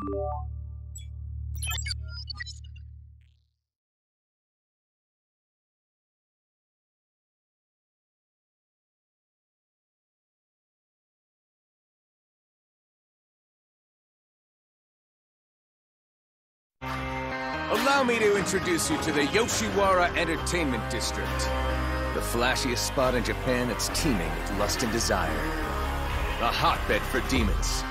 Allow me to introduce you to the Yoshiwara Entertainment District. The flashiest spot in Japan that's teeming with lust and desire. A hotbed for demons.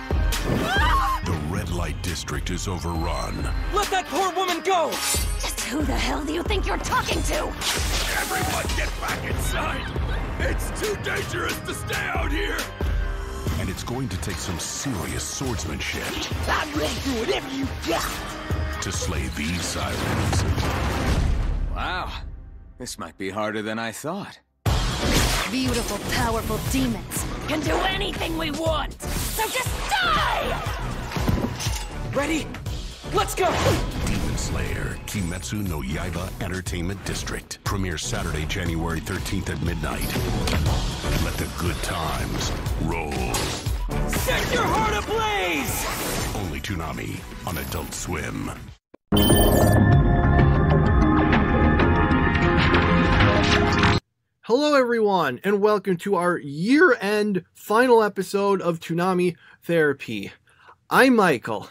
The red light district is overrun. Let that poor woman go! Just who the hell do you think you're talking to? Everyone get back inside! It's too dangerous to stay out here! And it's going to take some serious swordsmanship. I'm ready for whatever you got! To slay these sirens. Wow. This might be harder than I thought. Beautiful, powerful demons can do anything we want! So just die! Ready? Let's go! Demon Slayer, Kimetsu no Yaiba Entertainment District. Premieres Saturday, January 13th at midnight. Let the good times roll. Set your heart ablaze! Only Toonami on Adult Swim. Hello everyone, and welcome to our year-end final episode of Toonami Therapy. I'm Michael.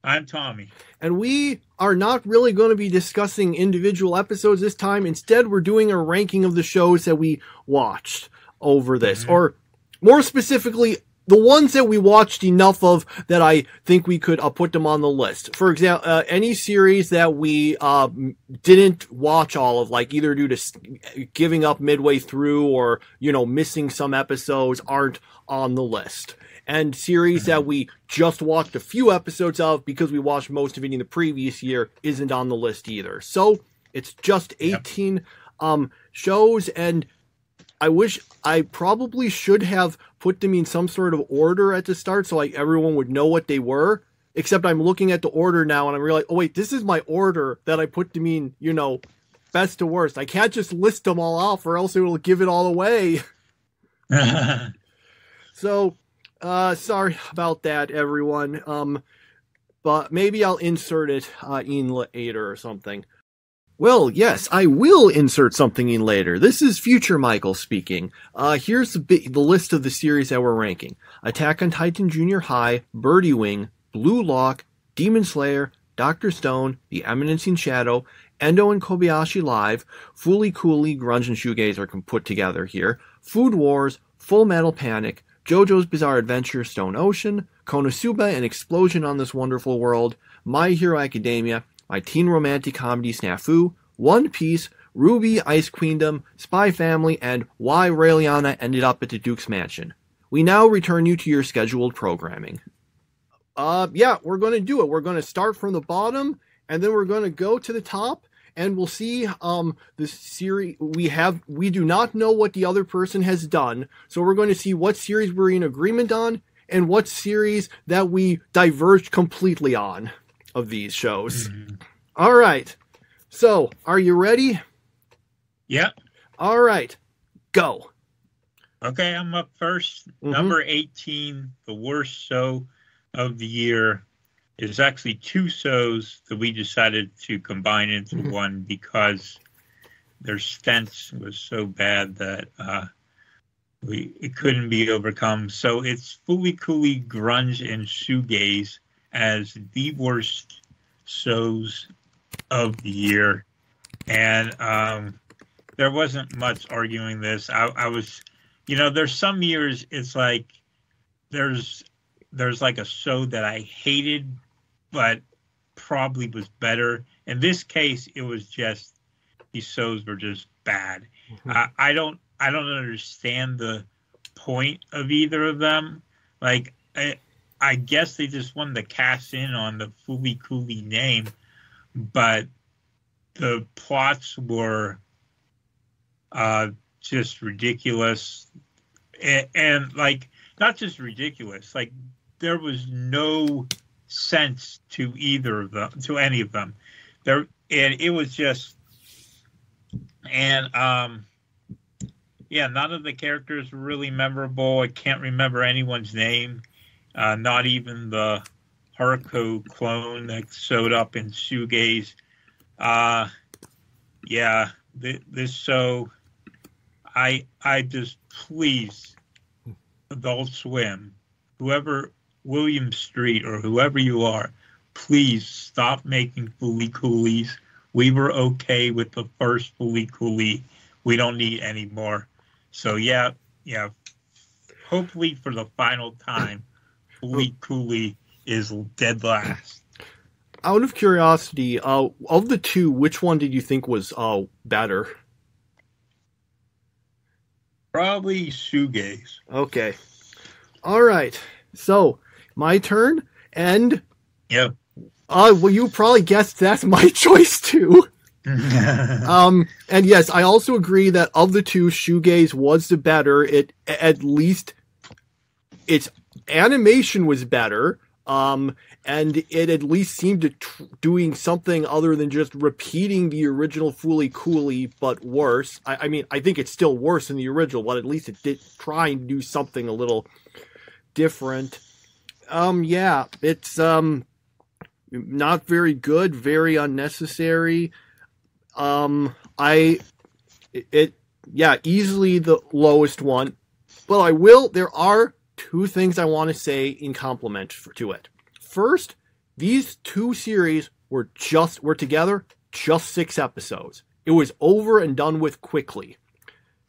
I'm Tommy. And we are not really going to be discussing individual episodes this time. Instead, we're doing a ranking of the shows that we watched over this. Or more specifically, the ones that we watched enough of that I think we could put them on the list. For example, any series that we didn't watch all of, like either due to giving up midway through or, you know, missing some episodes, aren't on the list. And series that we just watched a few episodes of because we watched most of it in the previous year isn't on the list either. So it's just 18 shows, and I wish I probably should have put them in some sort of order at the start so like everyone would know what they were. Except I'm looking at the order now and I'm realizing, oh wait, this is my order that I put them in, you know, best to worst. I can't just list them all off or else it will give it all away. So, sorry about that, everyone. But maybe I'll insert it in later or something. Well, yes, I will insert something in later. This is Future Michael speaking. Here's the list of the series that we're ranking. Attack on Titan Junior High, Birdie Wing, Blue Lock, Demon Slayer, Dr. Stone, The Eminence in Shadow, Endo and Kobayashi Live, Fooly Cooly, Grunge and Shoegaze are put together here, Food Wars, Full Metal Panic, JoJo's Bizarre Adventure, Stone Ocean, Konosuba, An Explosion on This Wonderful World, My Hero Academia, My Teen Romantic Comedy Snafu, One Piece, Ruby, Ice Queendom, Spy Family, and Why Raeliana Ended Up at the Duke's Mansion. We now return you to your scheduled programming. Yeah, we're going to do it. We're going to start from the bottom, and then we're going to go to the top, and we'll see, the series, we do not know what the other person has done, so we're going to see what series we're in agreement on, and what series that we diverged completely on of these shows. All right. So, are you ready? Yeah. All right. Go. Okay, I'm up first. Number 18, the worst show of the year, is actually two shows that we decided to combine into one because their stench was so bad that it couldn't be overcome. So it's Fooly Cooly, Grunge, and Shoegaze as the worst shows of the year. And there wasn't much arguing this. I was, you know, there's some years it's like there's like a show that I hated but probably was better. In this case, it was just these shows were just bad. I don't understand the point of either of them. Like I guess they just wanted to cash in on the Fooly Cooly name, but the plots were just ridiculous. And like, not just ridiculous, like there was no sense to either of them, to any of them. And it was just, and yeah, none of the characters were really memorable. I can't remember anyone's name, not even the Haruko clone that showed up in Shoegaze. Yeah, this show, I just, please, Adult Swim, whoever, William Street or whoever you are, please stop making Foolie Coolies. We were okay with the first Foolie Coolie. We don't need any more. So yeah, hopefully for the final time, Foolie Coolie is dead last. Out of curiosity, of the two, which one did you think was better? Probably Shoegaze. Okay. All right. So, my turn, and Yep. well, you probably guessed that's my choice too. And yes, I also agree that of the two, Shoegaze was the better. It, at least its animation was better. And it at least seemed to doing something other than just repeating the original Foolie Coolie, but worse. I mean, I think it's still worse than the original, but at least it did try and do something a little different. Yeah, it's not very good, very unnecessary. Easily the lowest one. Well, there are two things I want to say in compliment to it. First, these two series were together just 6 episodes. It was over and done with quickly.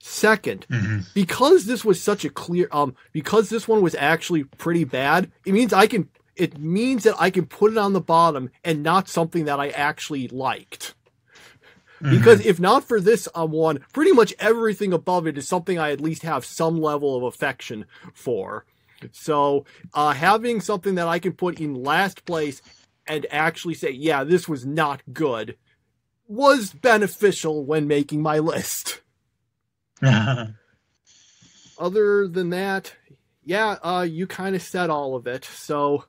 Second, because this was such a clear, because this one was actually pretty bad, it means that I can put it on the bottom and not something that I actually liked. Because if not for this one, pretty much everything above it is something I at least have some level of affection for. So having something that I can put in last place and actually say, yeah, this was not good, was beneficial when making my list. Other than that, yeah, you kind of said all of it. So,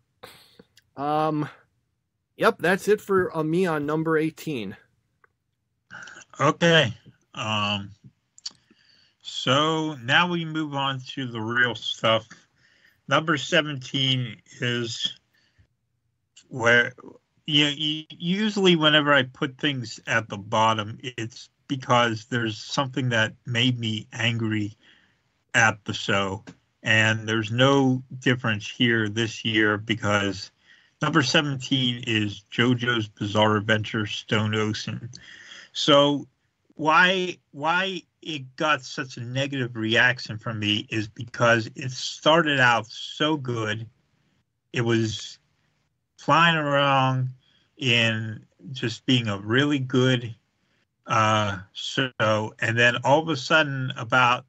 yep, that's it for me on number 18. Okay. So now we move on to the real stuff. Number 17 is where usually whenever I put things at the bottom, it's because there's something that made me angry at the show. And there's no difference here this year because number 17 is JoJo's Bizarre Adventure Stone Ocean. So why it got such a negative reaction from me is because it started out so good. It was flying around in just being a really good show. And then all of a sudden, about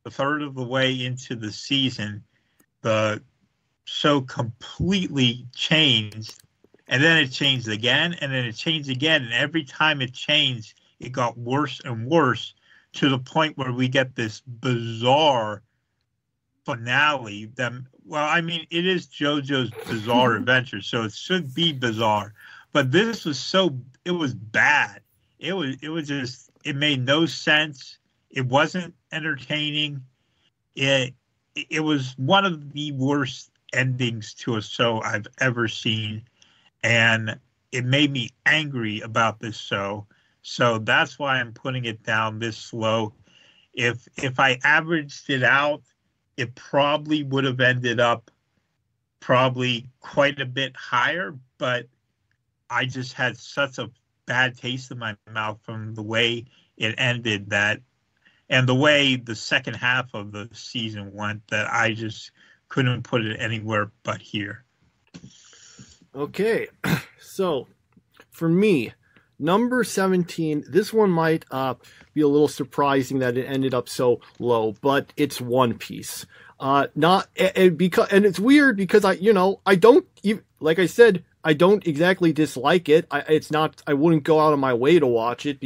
a third of the way into the season, the show completely changed. And then it changed again, and then it changed again. And every time it changed, it got worse and worse to the point where we get this bizarre finale. It is JoJo's Bizarre Adventure, so it should be bizarre. But this was it was bad. It made no sense. It wasn't entertaining. It was one of the worst endings to a show I've ever seen. And it made me angry about this show. So that's why I'm putting it down this low. If I averaged it out, it probably would have ended up probably quite a bit higher, but I just had such a bad taste in my mouth from the way it ended and the way the second half of the season went that I just couldn't put it anywhere but here. Okay, so for me, number 17, this one might be a little surprising that it ended up so low, but it's One Piece. And it's weird because I don't even, like I said, I don't exactly dislike it. I wouldn't go out of my way to watch it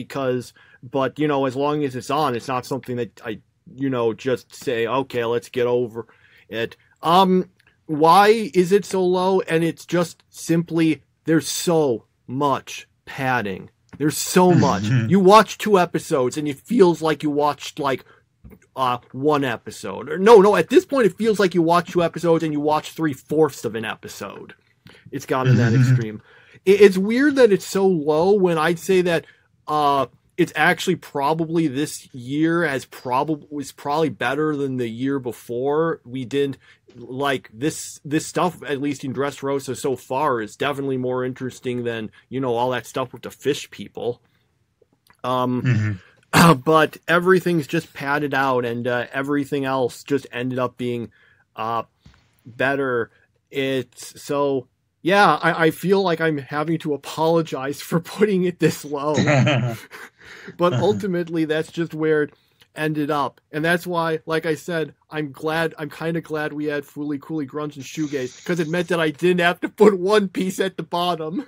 but as long as it's on, it's not something that I, just say, okay, let's get over it. Why is it so low? And it's just simply, there's so much padding. There's so much. You watch 2 episodes and it feels like you watched like 1 episode. Or no, at this point it feels like you watch 2 episodes and you watch 3/4 of an episode. it's gotten that extreme. It's weird that it's so low when I'd say that it's actually probably this year was probably better than the year before. We did like this stuff, at least in Dressrosa so far, is definitely more interesting than, all that stuff with the fish people. But everything's just padded out, and everything else just ended up being better. Yeah, I feel like I'm having to apologize for putting it this low. But ultimately, that's just where it ended up. And that's why, like I said, I'm kind of glad we had Fooly Cooly Grunge and Shoegaze, because it meant that I didn't have to put One Piece at the bottom.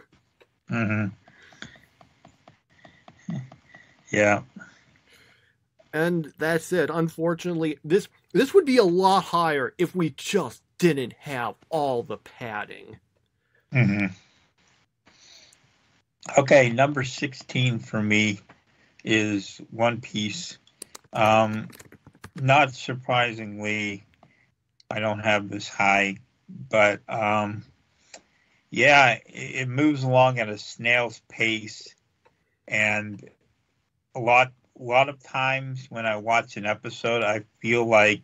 Yeah. And that's it. Unfortunately, this would be a lot higher if we just didn't have all the padding. Okay, number 16 for me is One Piece. Not surprisingly, I don't have this high, but yeah, it moves along at a snail's pace, and a lot of times when I watch an episode, I feel like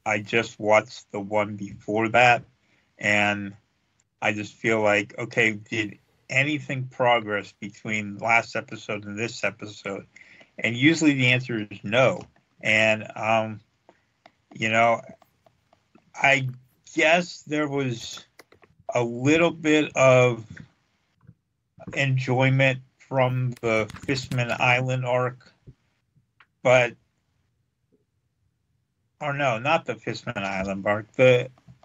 I just watched the one before that, and I just feel like, okay, did anything progress between last episode and this episode? And usually the answer is no. And, I guess there was a little bit of enjoyment from the Fishman Island arc, or no, not the Fishman Island arc.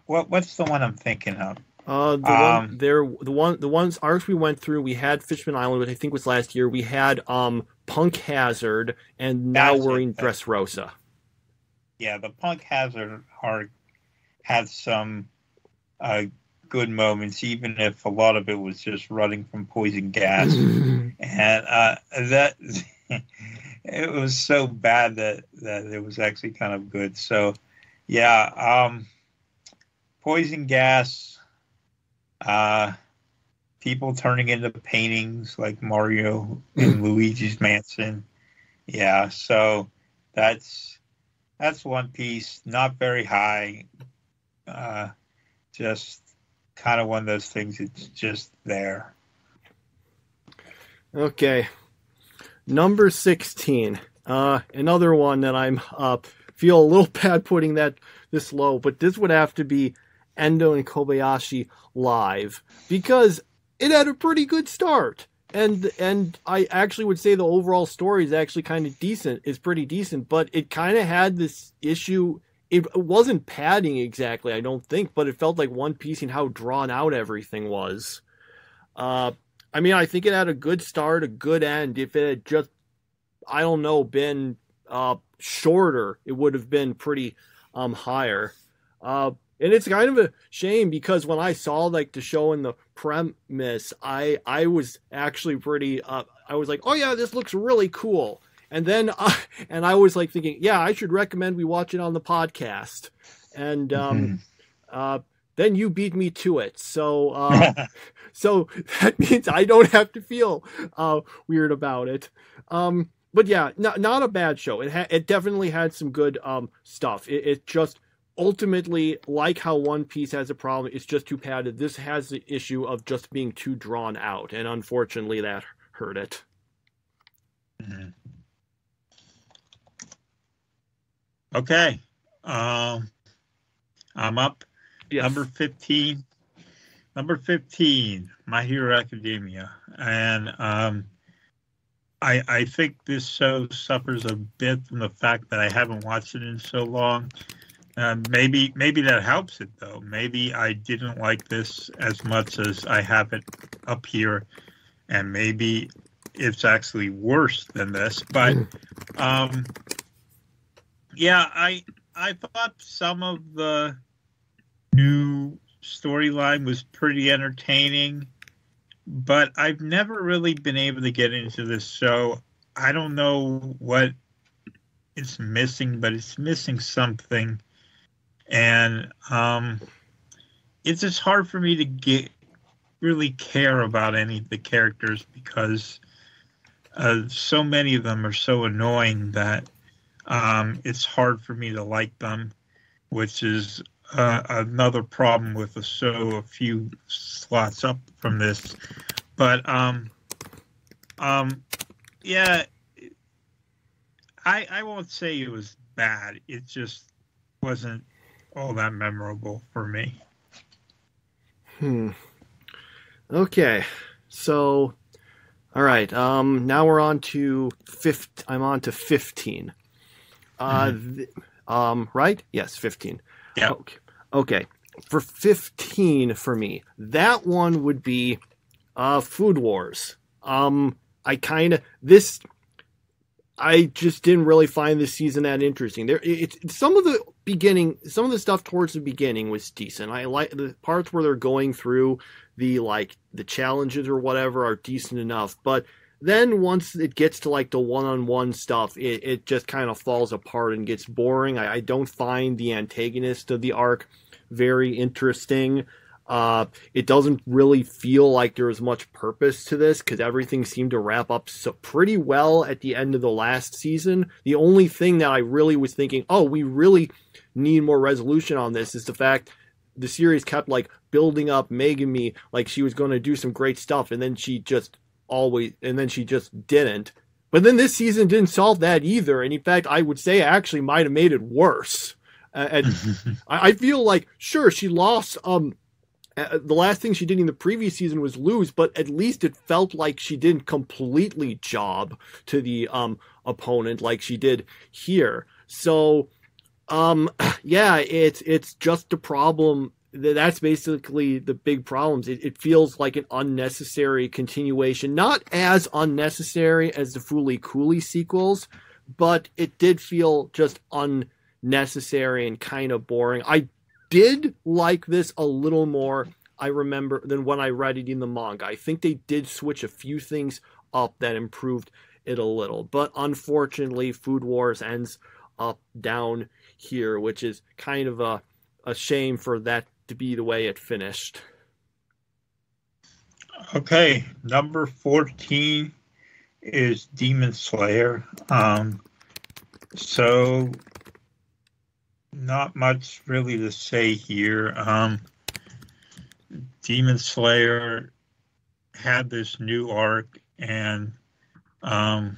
What's the one I'm thinking of? The ones arcs we went through, we had Fishman Island, which I think was last year. We had Punk Hazard, and now we're in Dressrosa. Yeah, the Punk Hazard arc had some good moments, even if a lot of it was just running from poison gas, and that it was so bad that it was actually kind of good. So, yeah, poison gas. People turning into paintings like Mario and Luigi's Mansion. Yeah, so that's One Piece. Not very high. Just kind of one of those things. It's just there. Okay. Number 16. Another one that I'm feel a little bad putting that this low, but this would have to be Endo and Kobayashi Live, because it had a pretty good start, and I actually would say the overall story is actually kind of decent. It's pretty decent, but it kind of had this issue. It wasn't padding exactly, I don't think, but it felt like One Piece and how drawn out everything was. I think it had a good start, a good end. If it had just, I don't know, been shorter, it would have been pretty higher. And it's kind of a shame, because when I saw like the show and the premise, I was actually pretty, I was like, oh yeah, this looks really cool. And then, I was like thinking, yeah, I should recommend we watch it on the podcast. And then you beat me to it. So, so that means I don't have to feel weird about it. But yeah, not a bad show. It definitely had some good stuff. It just, ultimately, like how One Piece has a problem, it's just too padded. This has the issue of just being too drawn out, and unfortunately that hurt it. Okay. I'm up. Yes. Number 15, My Hero Academia. And I think this show suffers a bit from the fact that I haven't watched it in so long. Maybe that helps it, though. Maybe I didn't like this as much as I have it up here, and maybe it's actually worse than this. But yeah, I thought some of the new storyline was pretty entertaining, but I've never really been able to get into this show. I don't know what it's missing, but it's missing something. And it's just hard for me to really care about any of the characters because so many of them are so annoying that it's hard for me to like them, which is another problem with a show a few slots up from this. But yeah, I won't say it was bad. It just wasn't all that memorable for me. Okay, so all right. Now we're on to I'm on to 15. Right? Yes, 15. Yeah. Okay. For 15 for me, that one would be Food Wars. I just didn't really find this season that interesting. Some of the stuff towards the beginning was decent. I like the parts where they're going through the challenges or whatever are decent enough, but then once it gets to like the one-on-one stuff, it just kind of falls apart and gets boring. I don't find the antagonist of the arc very interesting. It doesn't really feel like there was much purpose to this because everything seemed to wrap up so pretty well at the end of the last season. The only thing that I really was thinking, oh, we really need more resolution on this, is the fact the series kept like building up Megami like she was going to do some great stuff, and then she just didn't. But then this season didn't solve that either, and in fact, I would say actually might have made it worse. And I feel like, sure, she lost. The last thing she did in the previous season was lose, but at least it felt like she didn't completely job to the opponent like she did here. So, yeah, it's just a problem. That's basically the big problems. It feels like an unnecessary continuation, not as unnecessary as the Fooly Cooly sequels, but it did feel just unnecessary and kind of boring. I did like this a little more, I remember, than when I read it in the manga. I think they did switch a few things up that improved it a little, but unfortunately Food Wars ends up down here, which is kind of a shame for that to be the way it finished. Okay, number 14 is Demon Slayer. So not much really to say here. Demon Slayer had this new arc, and I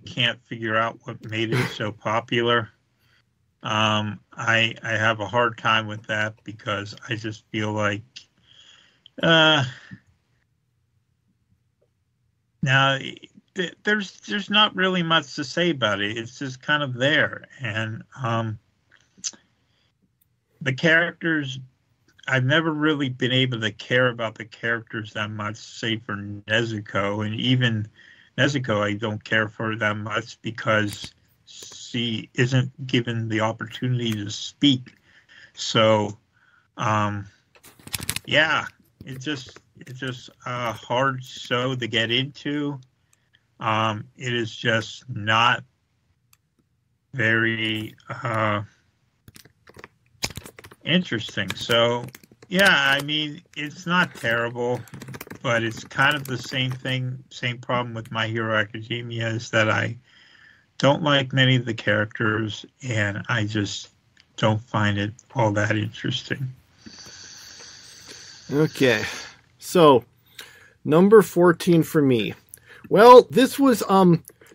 can't figure out what made it so popular. I have a hard time with that because I just feel like now there's not really much to say about it. It's just kind of there, and the characters, I've never really been able to care about the characters that much, say for Nezuko, and even Nezuko I don't care for that much because she isn't given the opportunity to speak. So, yeah, it's just a hard show to get into. It is just not very interesting. So, yeah, I mean, it's not terrible, but it's kind of the same problem with My Hero Academia, is that I don't like many of the characters, and I just don't find it all that interesting. Okay, so number 14 for me. Well, this was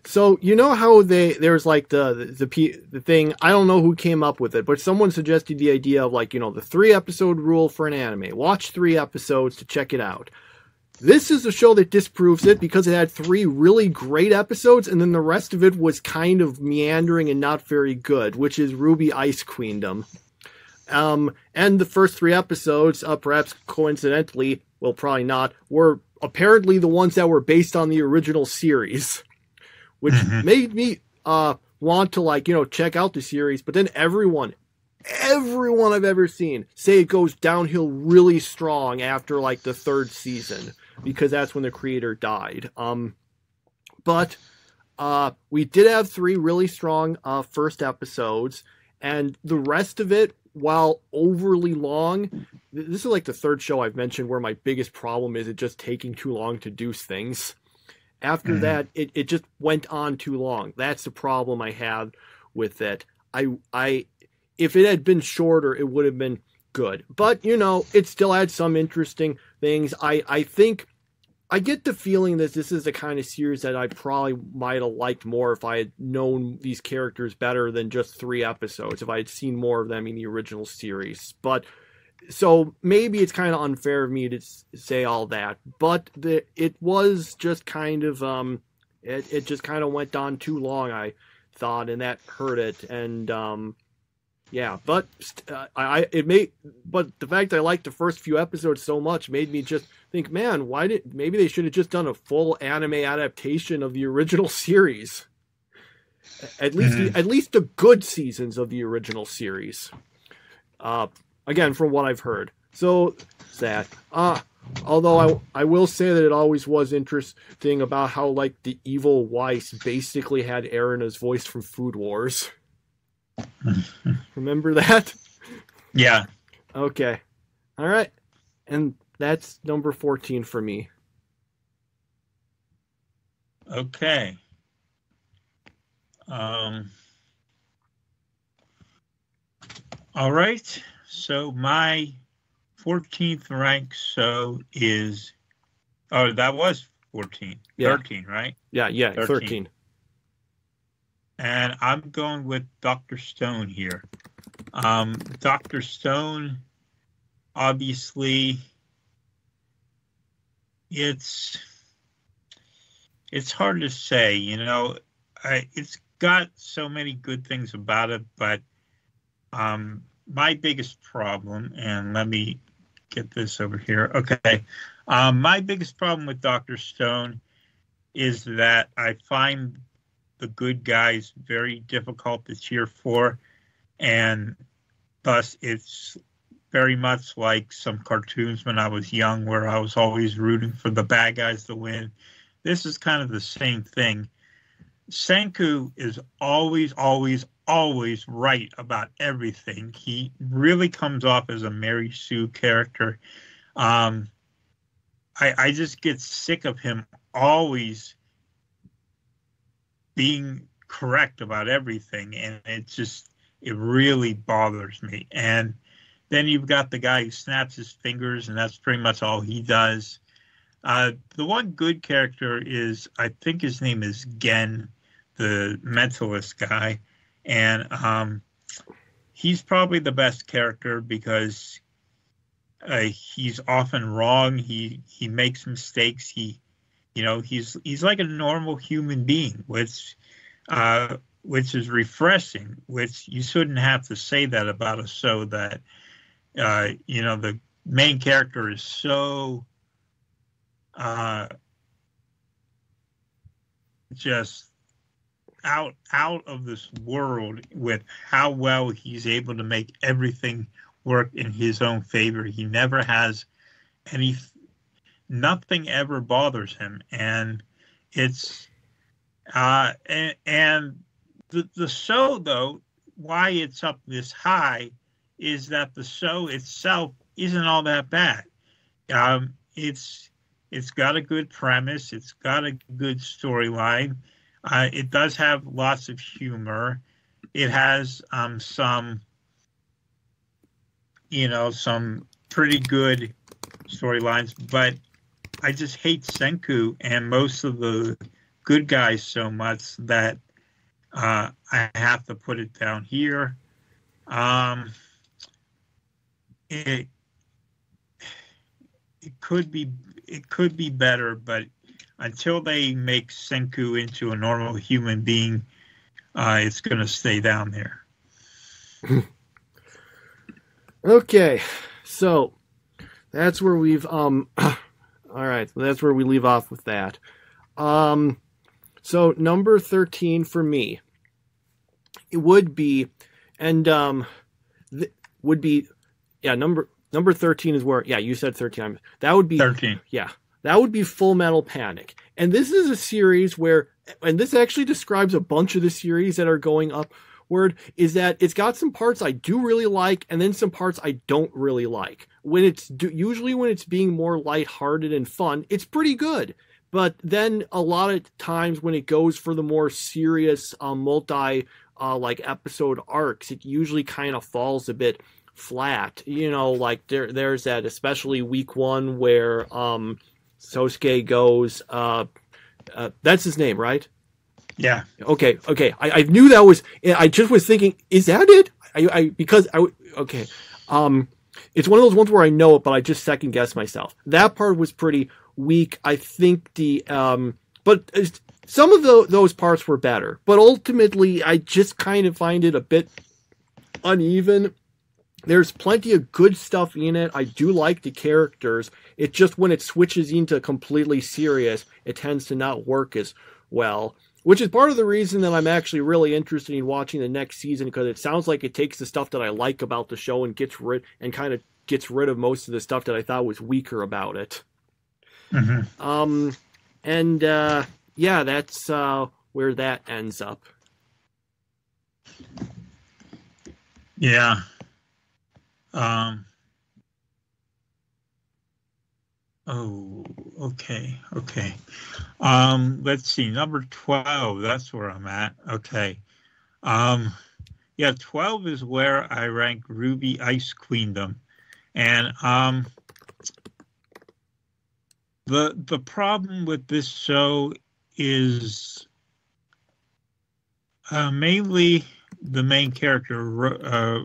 so you know how there's like the thing, I don't know who came up with it, but someone suggested the idea of like, the 3-episode rule for an anime. Watch 3 episodes to check it out. This is a show that disproves it because it had 3 really great episodes, and then the rest of it was kind of meandering and not very good, which is Ruby Ice Queendom. And the first 3 episodes, perhaps coincidentally, well, probably not, were apparently the ones that were based on the original series, which made me want to check out the series. But then everyone I've ever seen say it goes downhill really strong after like the 3rd season, because that's when the creator died. But we did have 3 really strong first episodes, and the rest of it while overly long, this is like the third show I've mentioned where my biggest problem is it just taking too long to do things. After that, it just went on too long. That's the problem I had with it. If it had been shorter, it would have been good. But, it still had some interesting things. I think I get the feeling that this is the kind of series that I probably might have liked more if I had known these characters better than just 3 episodes, if I had seen more of them in the original series. But so maybe it's kind of unfair of me to say all that, but it was just kind of it just kind of went on too long, I thought, and that hurt it. And yeah, but but the fact I liked the first few episodes so much made me just think, man, maybe they should have just done a full anime adaptation of the original series. At least the good seasons of the original series. Again, from what I've heard. So, that. Although I will say that it always was interesting about how, like, the evil Weiss basically had Erina's voice from Food Wars. Remember that? Yeah. Okay. All right. And that's number 14 for me. Okay. All right. So my 14th rank is... Oh, that was 14. Yeah. 13, right? Yeah, 13. And I'm going with Dr. Stone here. Dr. Stone, obviously, it's hard to say, it's got so many good things about it, but my biggest problem, and let me get this over here. Okay. My biggest problem with Dr. Stone is that I find the good guys very difficult to cheer for, and thus it's very much like some cartoons when I was young where I was always rooting for the bad guys to win. This is kind of the same thing. Senku is always right about everything. He really comes off as a Mary Sue character. I just get sick of him always being correct about everything, and it really bothers me. And then you've got the guy who snaps his fingers, and that's pretty much all he does. The one good character is, I think his name is Gen, the mentalist guy, and he's probably the best character because he's often wrong. He makes mistakes. He's like a normal human being, which is refreshing. Which you shouldn't have to say that about a show that the main character is so just out of this world with how well he's able to make everything work in his own favor. He never has nothing ever bothers him, and it's and the show, though, why it's up this high is that the show itself isn't all that bad. It's got a good premise. It's got a good storyline. It does have lots of humor. It has some pretty good storylines, but I just hate Senku and most of the good guys so much that I have to put it down here. It could be better, but until they make Senku into a normal human being, it's going to stay down there. Okay, so that's where we've all right, that's where we leave off with that. So number 13 for me, it would be, and number 13 is where, yeah, you said 13. That would be 13. Yeah. That would be Full Metal Panic. And this is a series where, and this actually describes a bunch of the series that are going up, word, is that it's got some parts I do really like, and then some parts I don't really like. Usually when it's being more lighthearted and fun, it's pretty good. But then a lot of times when it goes for the more serious like episode arcs, it usually kind of falls a bit flat. Like there's that, especially week 1 where Sosuke goes, that's his name, right? Yeah. Okay. I knew that was, I just was thinking, is that it? Okay. It's one of those ones where I know it, but I just second guess myself. That part was pretty weak. I think but some of those parts were better, but ultimately I just kind of find it a bit uneven. There's plenty of good stuff in it. I do like the characters. It just, when it switches into completely serious, it tends to not work as well, which is part of the reason that I'm actually really interested in watching the next season, because it sounds like it takes the stuff that I like about the show and gets rid of most of the stuff that I thought was weaker about it. Mm-hmm. Yeah, that's where that ends up. Yeah. Oh, okay. Let's see, number 12, that's where I'm at. Okay. Yeah, 12 is where I rank Ruby Ice Queendom. And the problem with this show is mainly the main character,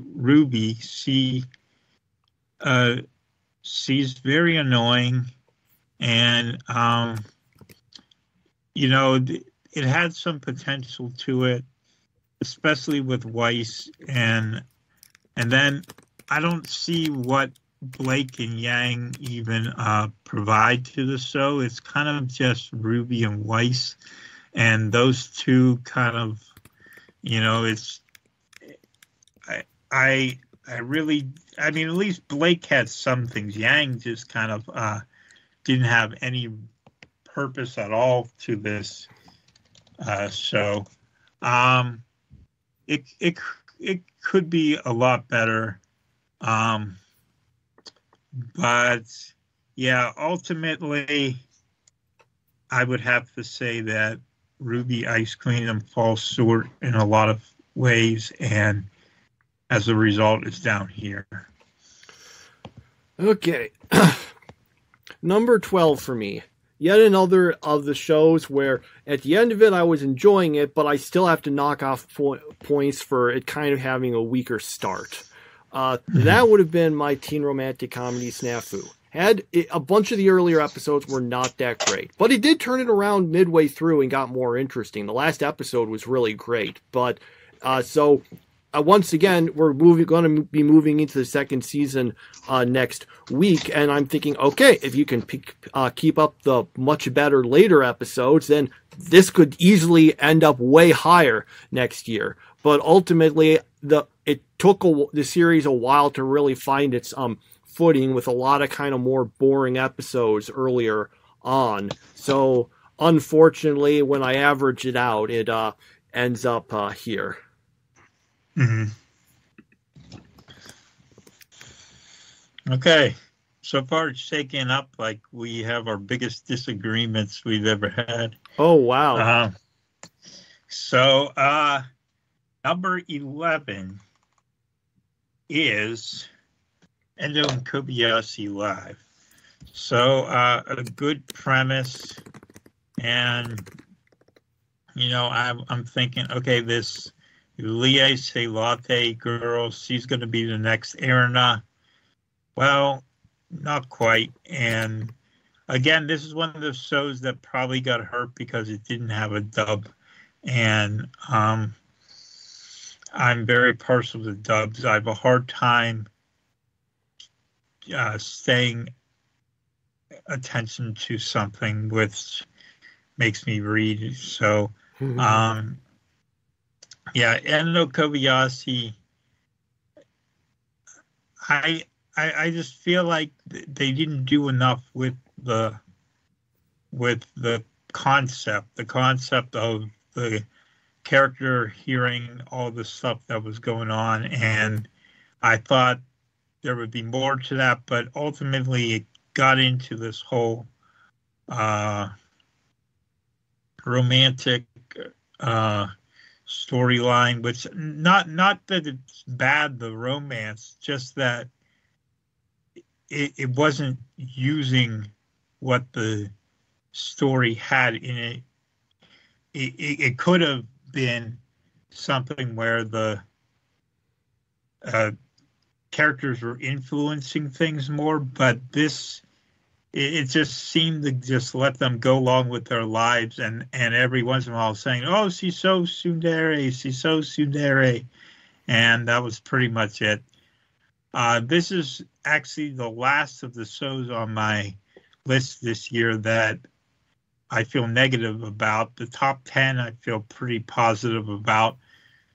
Ruby. She's very annoying, and it had some potential to it, especially with Weiss, and then I don't see what Blake and Yang even provide to the show. It's kind of just Ruby and Weiss, and those two kind of, it's I mean, at least Blake had some things. Yang just kind of didn't have any purpose at all to this show. It could be a lot better, but yeah, ultimately, I would have to say that Ruby Ice Queendom falls short in a lot of ways, and as a result, it's down here. Okay. Number 12 for me. Yet another of the shows where at the end of it I was enjoying it, but I still have to knock off points for it kind of having a weaker start. That would have been my teen romantic comedy Snafu. A bunch of the earlier episodes were not that great, but it did turn it around midway through and got more interesting. The last episode was really great, but once again, we're going to be moving into the second season next week, and I'm thinking, okay, if you can keep up the much better later episodes, then this could easily end up way higher next year. But ultimately, it took the series a while to really find its footing, with a lot of kind of more boring episodes earlier on. So, unfortunately, when I average it out, it ends up here. Mm-hmm. Okay, so far it's shaking up like we have our biggest disagreements we've ever had. Oh, wow. Number 11 is Endo and Kobayashi Live. So, a good premise, and, I'm thinking, okay, this Lie Latte girl, she's going to be the next Erina. Well, not quite. And again, this is one of the shows that probably got hurt because it didn't have a dub. And I'm very partial to dubs. I have a hard time staying attention to something which makes me read. So, yeah, Endo Kobayashi, I just feel like they didn't do enough with the concept of the character hearing all the stuff that was going on, and I thought there would be more to that, but ultimately it got into this whole romantic storyline, which not that it's bad, the romance, just that it wasn't using what the story had in it. It could have been something where the characters were influencing things more, but it just seemed to just let them go along with their lives, and every once in a while saying, "Oh, she's so tsundere, she's so tsundere," and that was pretty much it. This is actually the last of the shows on my list this year that I feel negative about. The top 10 I feel pretty positive about.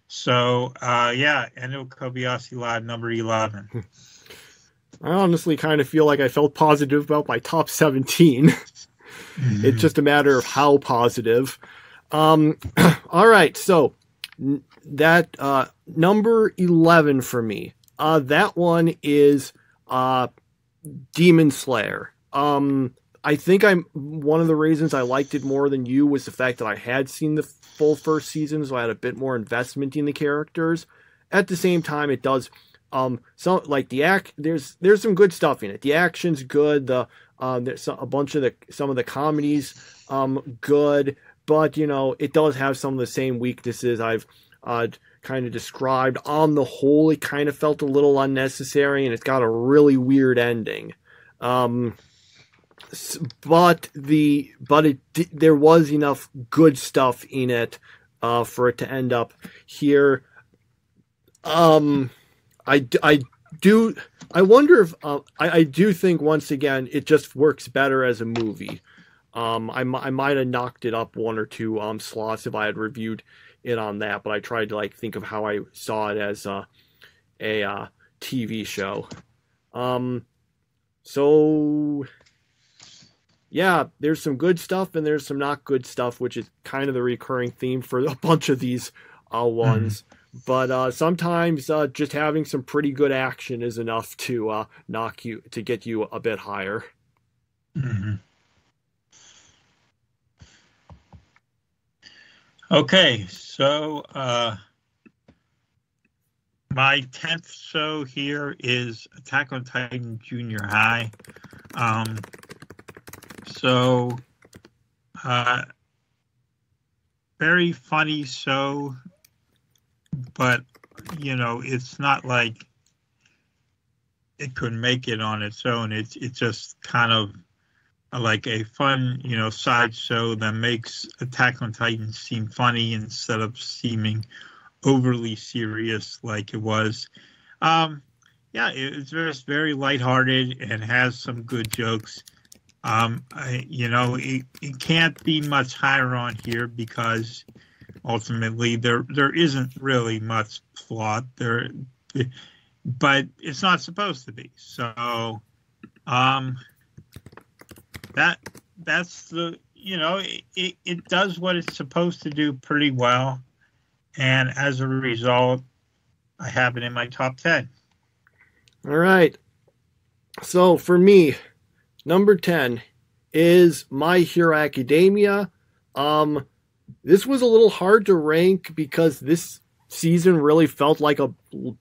So, Endo Kobayashi Live number 11. I honestly kind of feel like I felt positive about my top 17. It's just a matter of how positive. All right, so that number 11 for me. That one is Demon Slayer. I think one of the reasons I liked it more than you was the fact that I had seen the full first season, so I had a bit more investment in the characters. At the same time, it does some like there's some good stuff in it. The action's good. There's a bunch of some of the comedies good, but it does have some of the same weaknesses I've kind of described. On the whole, it kind of felt a little unnecessary, and it's got a really weird ending. But there was enough good stuff in it for it to end up here. I wonder if I do think once again it just works better as a movie. I might have knocked it up one or two slots if I had reviewed it on that, but I tried to think of how I saw it as a TV show. So yeah, there's some good stuff and there's some not good stuff, which is kind of the recurring theme for a bunch of these ones. But sometimes just having some pretty good action is enough to get you a bit higher. Mm-hmm. Okay, so my 10th show here is Attack on Titan Junior High. Very funny show, but it's not like it could make it on its own. It's just kind of like a fun, side show that makes Attack on Titan seem funny instead of seeming overly serious like it was. It's just very lighthearted and has some good jokes. It can't be much higher on here because ultimately there isn't really much plot there, but it's not supposed to be. So, that's the, it does what it's supposed to do pretty well. And as a result, I have it in my top 10. All right. So for me, number 10 is My Hero Academia. This was a little hard to rank because this season really felt like a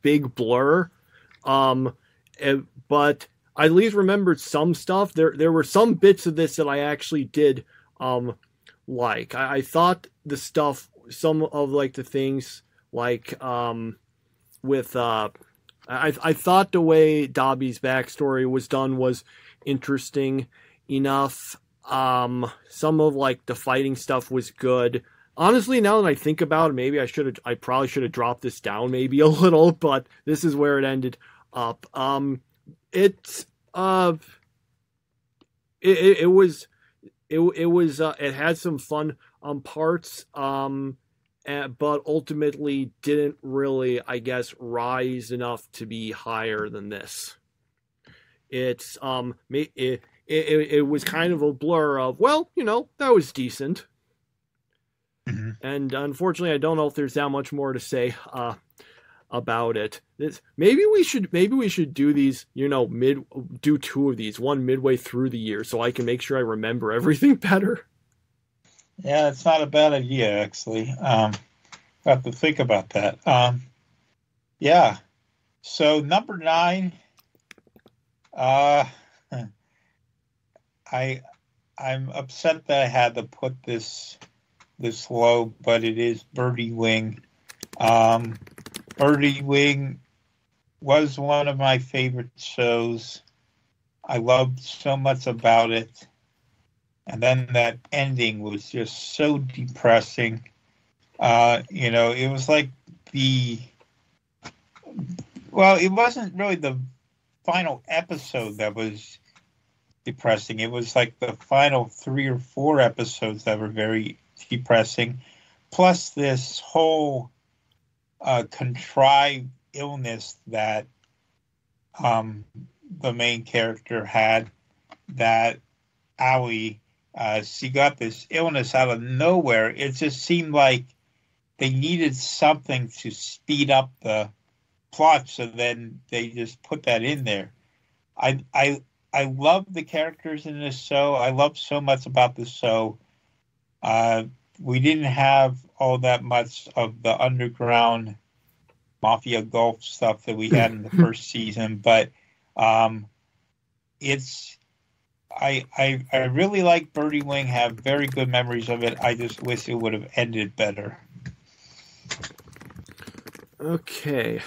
big blur. But I at least remembered some stuff. There were some bits of this that I actually did like. I thought the stuff, some of the things with I thought the way Dabi's backstory was done was interesting enough. Some of the fighting stuff was good. Honestly, now that I think about it, I probably should have dropped this down maybe a little, but this is where it ended up. It had some fun parts, but ultimately didn't really, I guess, rise enough to be higher than this. It was kind of a blur of, that was decent. And unfortunately, I don't know if there's that much more to say about it. Maybe we should do these, do 2 of these, one midway through the year, so I can make sure I remember everything better. Yeah, it's not a bad idea, actually. Have to think about that. Yeah. So number 9, I'm upset that I had to put this low, but it is Birdie Wing. Birdie Wing was one of my favorite shows. I loved so much about it. And then that ending was just so depressing. It was like it wasn't really the final episode that was depressing. It was like the final 3 or 4 episodes that were very depressing. Plus this whole contrived illness that the main character had, that Allie, she got this illness out of nowhere. It just seemed like they needed something to speed up the plot, so then they just put that in there. I love the characters in this show. I love so much about this show. We didn't have all that much of the underground Mafia Gulf stuff that we had in the first season, but I really like Birdie Wing, have very good memories of it. I just wish it would have ended better. Okay.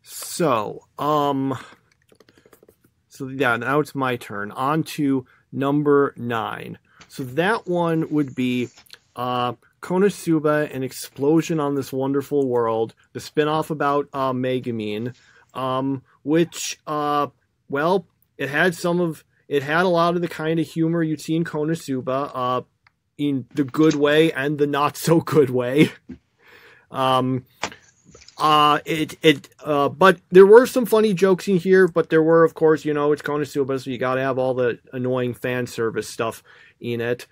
So yeah, now it's my turn. On to number 9. So that one would be Konosuba, An Explosion on This Wonderful World, the spinoff about Megumin, which, it had a lot of the kind of humor you'd see in Konosuba, in the good way and the not so good way. But there were some funny jokes in here, but there were, of course, it's Konosuba, so you gotta have all the annoying fan service stuff in it.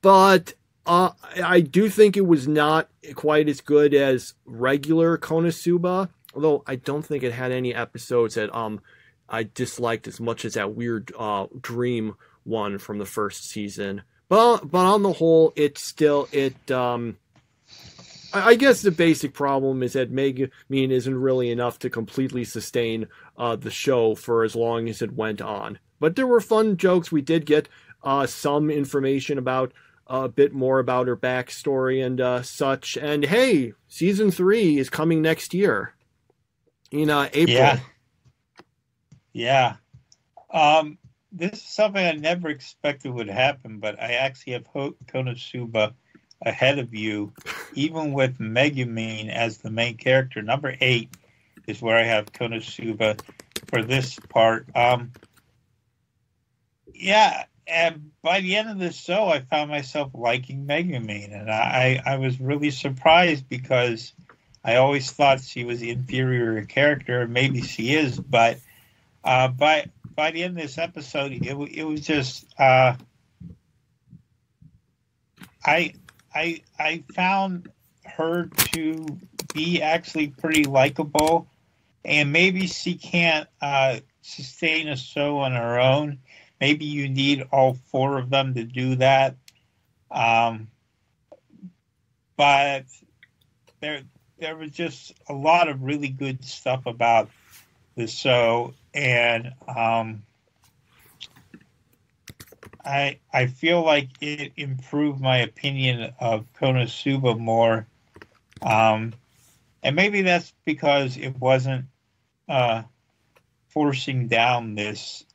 But I do think it was not quite as good as regular Konosuba, although I don't think it had any episodes that I disliked as much as that weird dream one from the first season. But on the whole, I guess the basic problem is that Megumin isn't really enough to completely sustain the show for as long as it went on. But there were fun jokes. We did get some information about a bit more about her backstory and such. And hey, season 3 is coming next year in April. Yeah. This is something I never expected would happen, but I actually have Konosuba ahead of you, even with Megumin as the main character. Number 8 is where I have Konosuba for this part. And by the end of the show, I found myself liking Megumin, and I was really surprised because I always thought she was the inferior character. Maybe she is, but by the end of this episode, it was just I found her to be actually pretty likable, and maybe she can't sustain a show on her own. Maybe you need all 4 of them to do that. But there was just a lot of really good stuff about the show, and I feel like it improved my opinion of Konosuba more. And maybe that's because it wasn't forcing down this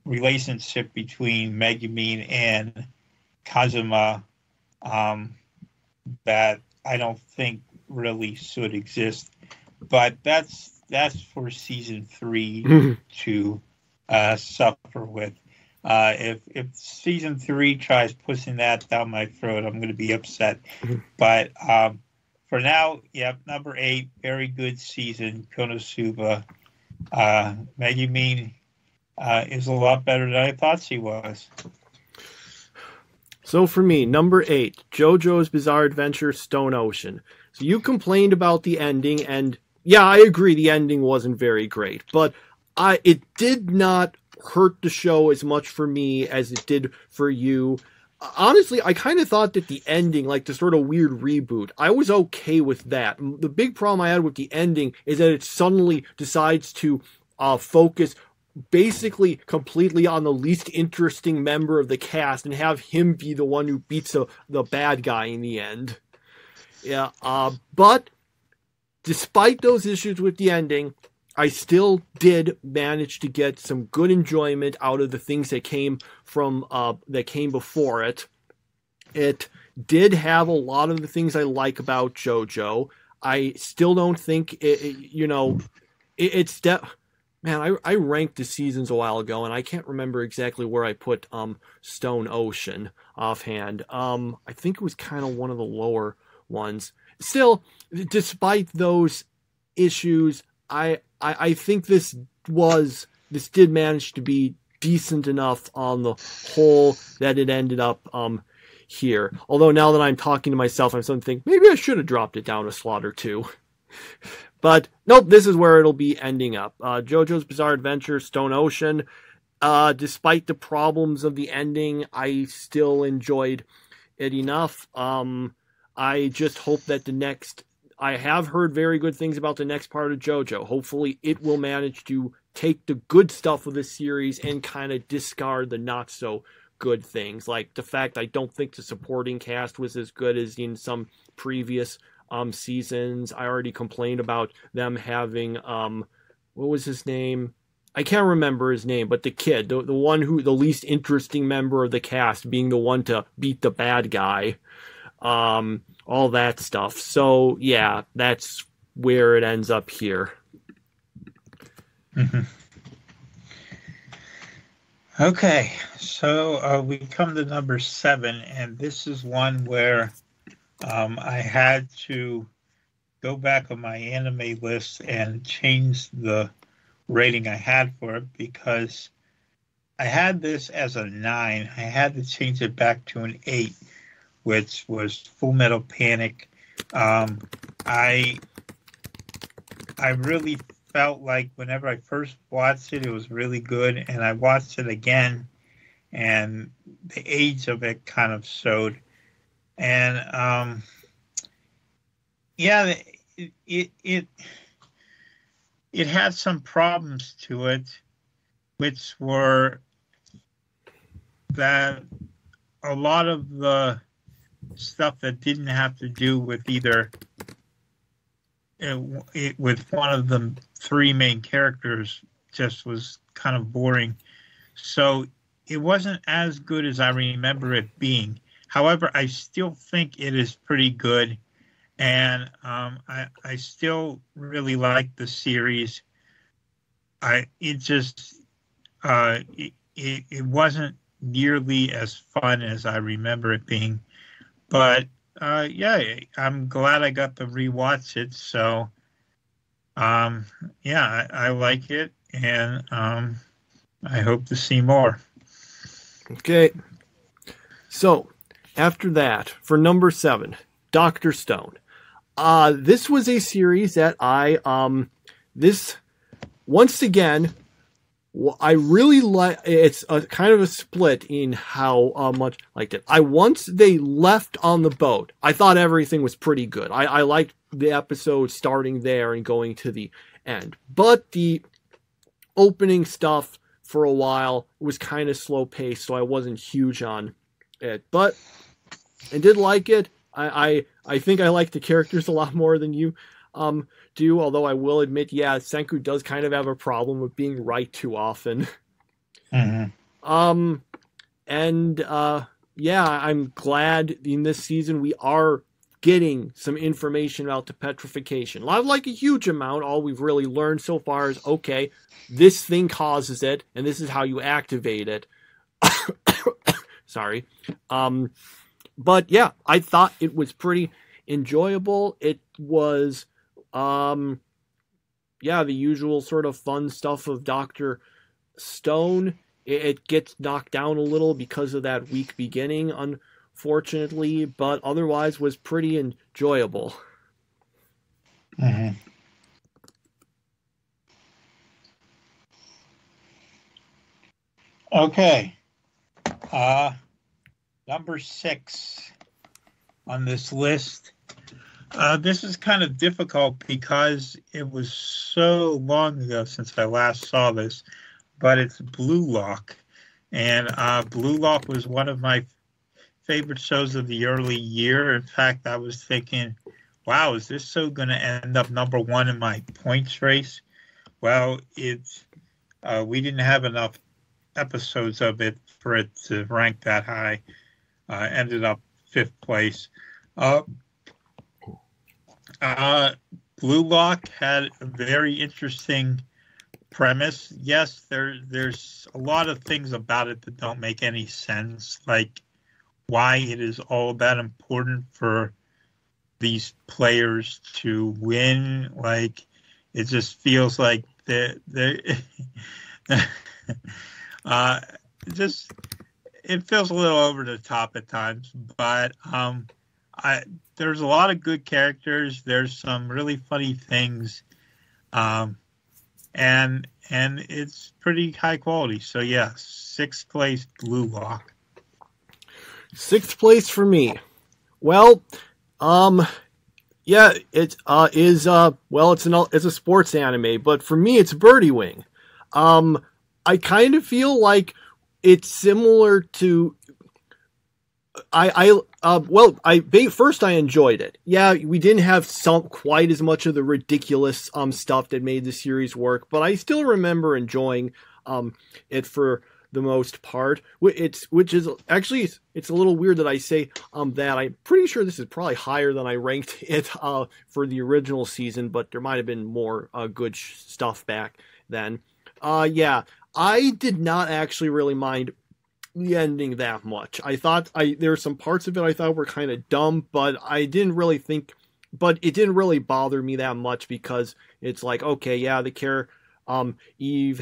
relationship between Megumin and Kazuma that I don't think really should exist. But that's for season 3 to suffer with. If season 3 tries pushing that down my throat, I'm going to be upset. But for now, number 8, very good season, Konosuba. Megumin is a lot better than I thought she was. So for me, number 8, JoJo's Bizarre Adventure Stone Ocean. So you complained about the ending, and yeah, I agree the ending wasn't very great, but it did not hurt the show as much for me as it did for you. Honestly, I kind of thought that the ending, like the sort of weird reboot, I was okay with that. The big problem I had with the ending is that it suddenly decides to focus basically completely on the least interesting member of the cast and have him be the one who beats the bad guy in the end. Yeah, but despite those issues with the ending, I still did manage to get some good enjoyment out of the things that came before it. It did have a lot of the things I like about JoJo. I still don't think Man, I ranked the seasons a while ago, and I can't remember exactly where I put Stone Ocean offhand. I think it was kind of one of the lower ones. Still, despite those issues, I think this did manage to be decent enough on the whole that it ended up here. Although now that I'm talking to myself, I'm starting to think maybe I should have dropped it down a slot or two. But nope, this is where it'll be ending up. JoJo's Bizarre Adventure, Stone Ocean. Despite the problems of the ending, I still enjoyed it enough. I just hope that I have heard very good things about the next part of JoJo. Hopefully it will manage to take the good stuff of the series and kind of discard the not so good things. Like the fact I don't think the supporting cast was as good as in some previous seasons. I already complained about them having what was his name? I can't remember his name, but the kid, the one the least interesting member of the cast, being the one to beat the bad guy, all that stuff. So yeah, that's where it ends up here. Mm-hmm. Okay, so we come to number 7, and this is one where I had to go back on my anime list and change the rating I had for it because I had this as a 9. I had to change it back to an 8, which was Full Metal Panic. I really felt like whenever I first watched it, it was really good, and I watched it again, and the age of it kind of showed. And yeah, it had some problems to it, which were that a lot of the stuff that didn't have to do with either with one of the 3 main characters just was kind of boring. So it wasn't as good as I remember it being. However, I still think it is pretty good, and I still really like the series. It wasn't nearly as fun as I remember it being, but yeah, I'm glad I got to rewatch it. So yeah, I like it, and I hope to see more. Okay, so after that, for number 7, Dr. Stone. This was a series that once again, I really like. It's a kind of a split in how much I liked it. Once they left on the boat, I thought everything was pretty good. I liked the episode starting there and going to the end. But the opening stuff for a while was kind of slow paced, so I wasn't huge on it. But I did like it. I think I like the characters a lot more than you do, although I will admit, yeah, Senku does kind of have a problem with being right too often. Mm-hmm. Yeah, I'm glad in this season we are getting some information about the petrification. Not like a huge amount. All we've really learned so far is, okay, this thing causes it, and this is how you activate it. Sorry. But yeah, I thought it was pretty enjoyable. It was, the usual sort of fun stuff of Dr. Stone. It gets knocked down a little because of that weak beginning, fortunately, but otherwise was pretty enjoyable. Mm-hmm. Okay. Number 6 on this list. This is kind of difficult because it was so long ago since I last saw this, but it's Blue Lock. And Blue Lock was one of my favorite shows of the early year. In fact, I was thinking, wow, is this show going to end up number 1 in my points race? Well, we didn't have enough episodes of it for it to rank that high. Ended up 5th place. Blue Lock had a very interesting premise. Yes, there's a lot of things about it that don't make any sense, like why it is all that important for these players to win. Like, it just feels like they it feels a little over the top at times, but there's a lot of good characters. There's some really funny things, and it's pretty high quality. So yeah, 6th place, Blue Lock. 6th place for me. Well, yeah, it is well, it's a sports anime, but for me, it's Birdie Wing. I kind of feel like it's similar to. First I enjoyed it. Yeah, we didn't have quite as much of the ridiculous stuff that made the series work, but I still remember enjoying it for the most part. Which is actually, it's a little weird that I say that. I'm pretty sure this is probably higher than I ranked it for the original season, but there might have been more good stuff back then. Yeah, I did not actually really mind the ending that much. I thought there were some parts of it I thought were kind of dumb, but it didn't really bother me that much because it's like, okay, yeah, Eve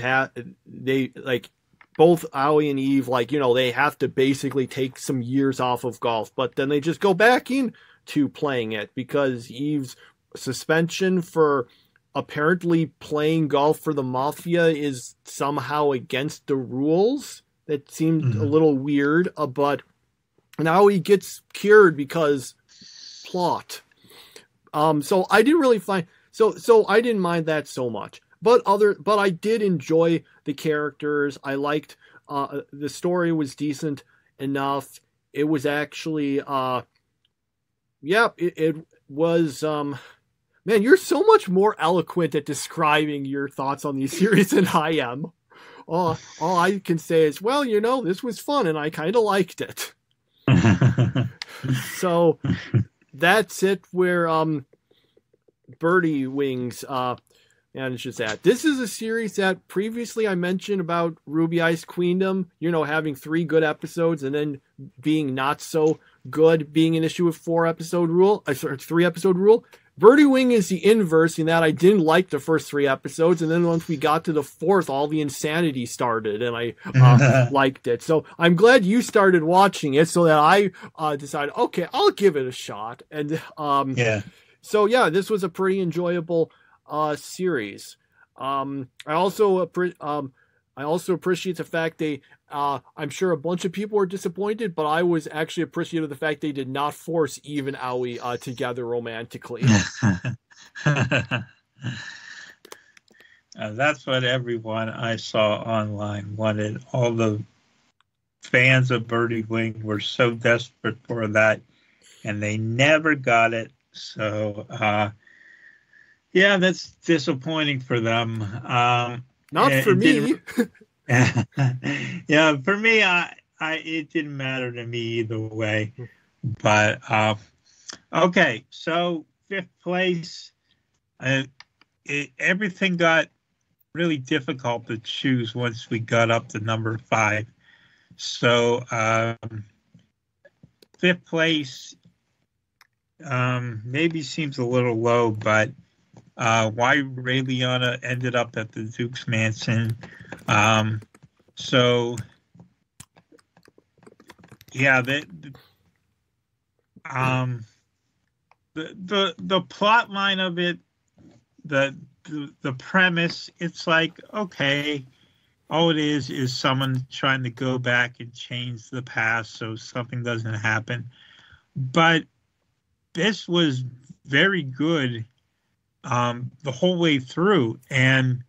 both Aoi and Eve, they have to basically take some years off of golf, but then they just go back into playing it because Eve's suspension for apparently playing golf for the Mafia is somehow against the rules. That seemed a little weird, but now he gets cured because plot. So I didn't really so I didn't mind that so much. But I did enjoy the characters. I liked the story was decent enough. It was actually it was man, you're so much more eloquent at describing your thoughts on these series than I am. All I can say is, well, this was fun and I kind of liked it. So that's it where Birdie Wings manages that. This is a series that previously I mentioned about Ruby Ice Queendom, having 3 good episodes and then being not so good, being an issue with 3 episode rule. Birdie Wing is the inverse in that I didn't like the first 3 episodes, and then once we got to the 4th, all the insanity started, and I liked it. So I'm glad you started watching it so that I decided, okay, I'll give it a shot. And so yeah, this was a pretty enjoyable series. I also appreciate the fact I'm sure a bunch of people were disappointed, but I was actually appreciative of the fact they did not force Eve and Aoi together romantically. That's what everyone I saw online wanted. All the fans of Birdie Wing were so desperate for that, and they never got it. So, yeah, that's disappointing for them. Not for me. Yeah, for me, it didn't matter to me either way. But okay, so 5th place, everything got really difficult to choose once we got up to number 5. So 5th place maybe seems a little low, but why Ray Liotta ended up at the Duke's Mansion. So yeah, The plot line of it, the premise, it's like, okay, all it is someone trying to go back and change the past so something doesn't happen. But this was very good the whole way through, and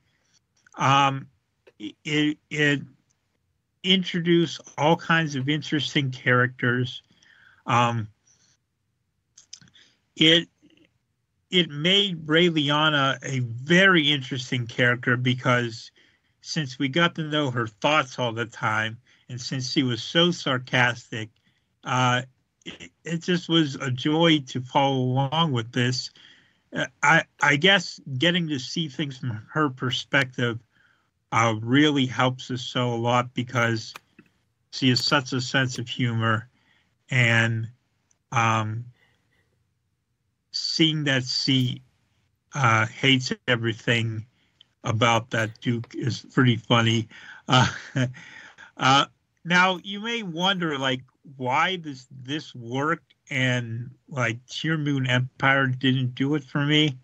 it introduced all kinds of interesting characters. It made Ray Liana a very interesting character because since we got to know her thoughts all the time, and since she was so sarcastic, it just was a joy to follow along with this. I guess getting to see things from her perspective really helps us so a lot because she has such a sense of humor, and seeing that she hates everything about that Duke is pretty funny. Now, you may wonder, like, why does this work and, like, Cheer Moon Empire didn't do it for me?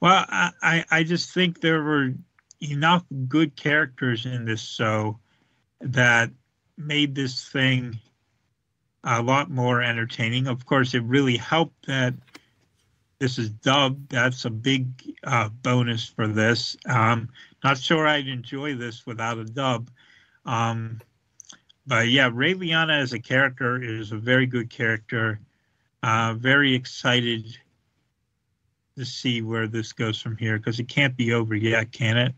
Well, I just think there were enough good characters in this show that made this thing a lot more entertaining. Of course, it really helped that this is dubbed. That's a big bonus for this. Not sure I'd enjoy this without a dub. But yeah, Ray Liana as a character is a very good character. Very excited to see where this goes from here because it can't be over yet, can it?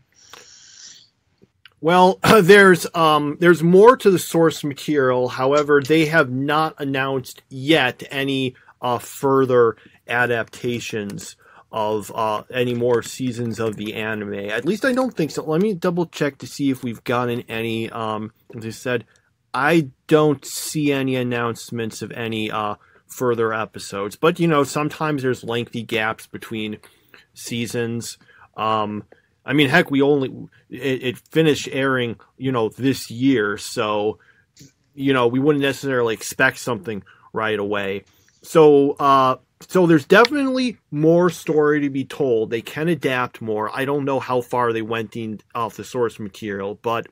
Well, there's more to the source material. However, they have not announced yet any further adaptations of any more seasons of the anime. At least I don't think so. Let me double check to see if we've gotten any. As I said, I don't see any announcements of any further episodes. But you know, sometimes there's lengthy gaps between seasons. I mean, heck, it finished airing, you know, this year, so you know we wouldn't necessarily expect something right away. So there's definitely more story to be told. They can adapt more. I don't know how far they went off the source material, but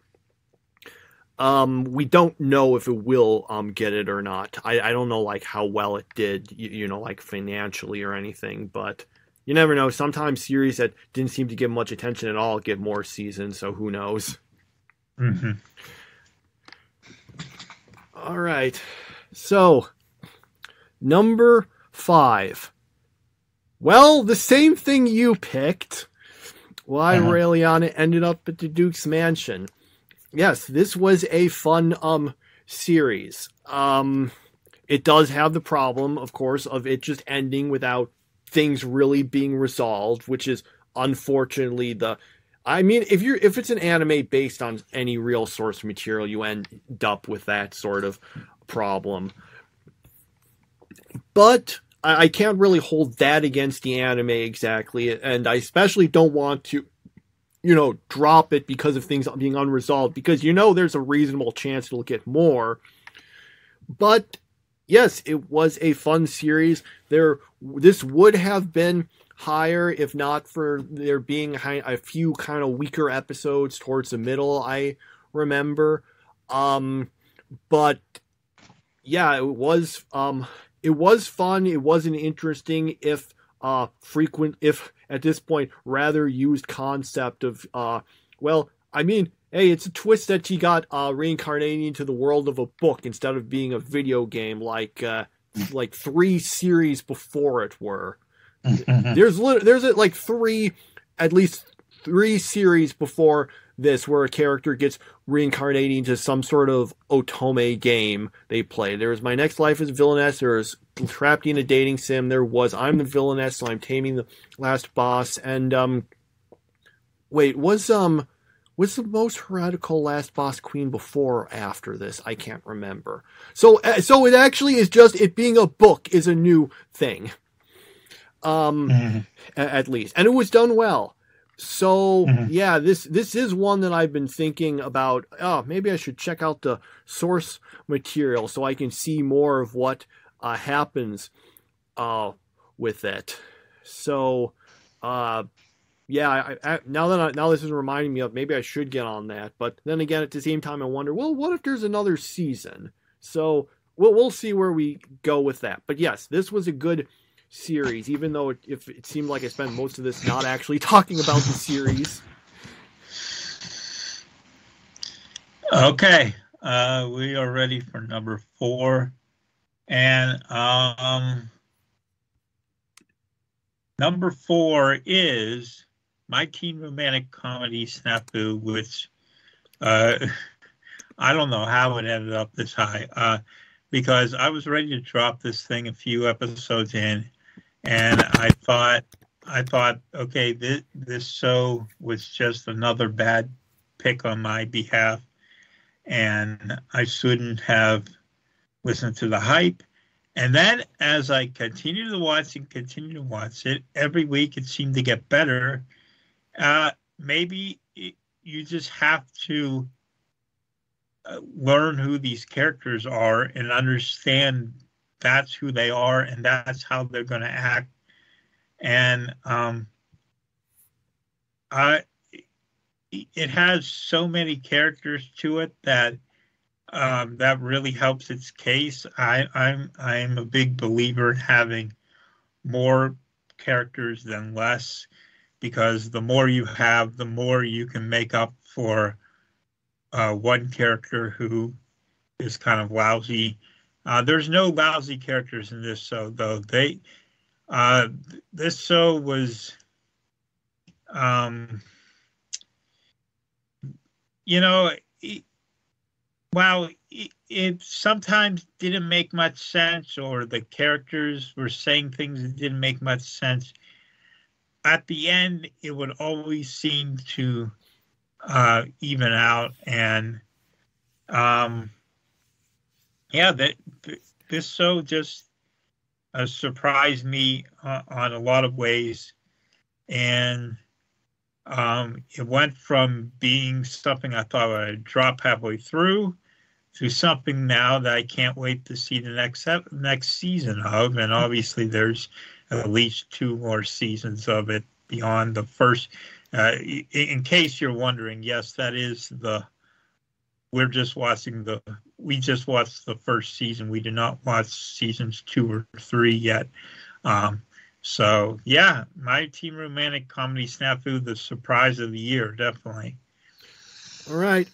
we don't know if it will get it or not. I don't know like how well it did, you know, like financially or anything, but you never know. Sometimes series that didn't seem to get much attention at all get more seasons, so who knows? Mm-hmm. All right. So, number 5. Well, the same thing you picked. Why Ray Liana ended up at the Duke's Mansion. Yes, this was a fun series. It does have the problem, of course, of it just ending without things really being resolved, which is unfortunately if it's an anime based on any real source material, you end up with that sort of problem. But I can't really hold that against the anime exactly, and I especially don't want to, you know, drop it because of things being unresolved, because you know there's a reasonable chance it'll get more. But yes, it was a fun series. This would have been higher if not for there being a few kind of weaker episodes towards the middle, I remember. But yeah, it was fun. It was an interesting, if at this point rather used concept of well, I mean, hey, it's a twist that she got reincarnating into the world of a book instead of being a video game like 3 series before it were. There's at least 3 series before this where a character gets reincarnating into some sort of otome game they play. There was My Next Life as Villainess. There was Trapped in a Dating Sim. There was I'm the Villainess, so I'm Taming the Last Boss. And was the most heretical Last Boss Queen before or after this? I can't remember. So it actually is just it being a book is a new thing. At least. And it was done well. So yeah, this is one that I've been thinking about. Oh, maybe I should check out the source material so I can see more of what happens with it. So, yeah, now this is reminding me of maybe I should get on that. But then again, at the same time, I wonder, well, what if there's another season? So we'll see where we go with that. But yes, this was a good series, even though it seemed like I spent most of this not actually talking about the series. Okay, we are ready for number 4, and number 4 is my teen romantic comedy Snafu, which I don't know how it ended up this high, because I was ready to drop this thing a few episodes in, and I thought, okay, this show was just another bad pick on my behalf, and I shouldn't have listened to the hype. And then as I continued to watch it, every week it seemed to get better. Maybe you just have to learn who these characters are and understand that's who they are and that's how they're going to act. And it has so many characters to it that that really helps its case. I'm a big believer in having more characters than less, because the more you have, the more you can make up for one character who is kind of lousy. There's no lousy characters in this show, though. This show was, while it sometimes didn't make much sense, or the characters were saying things that didn't make much sense, at the end, it would always seem to even out. And this show just surprised me on a lot of ways. And it went from being something I thought I'd drop halfway through to something now that I can't wait to see the next season of. And obviously there's at least 2 more seasons of it beyond the first. In case you're wondering, yes, that is we just watched the first season. We did not watch seasons 2 or 3 yet. So yeah, my teen romantic comedy Snafu, the surprise of the year, definitely. All right.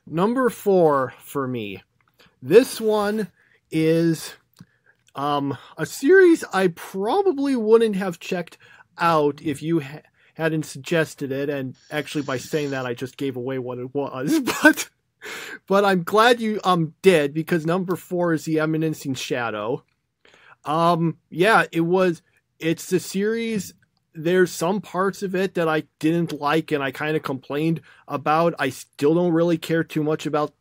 Number 4 for me. This one is a series I probably wouldn't have checked out if you hadn't suggested it. And actually, by saying that, I just gave away what it was. But I'm glad you did, because number 4 is The Eminence Shadow. Yeah, it's the series. There's some parts of it that I didn't like and I kind of complained about. I still don't really care too much about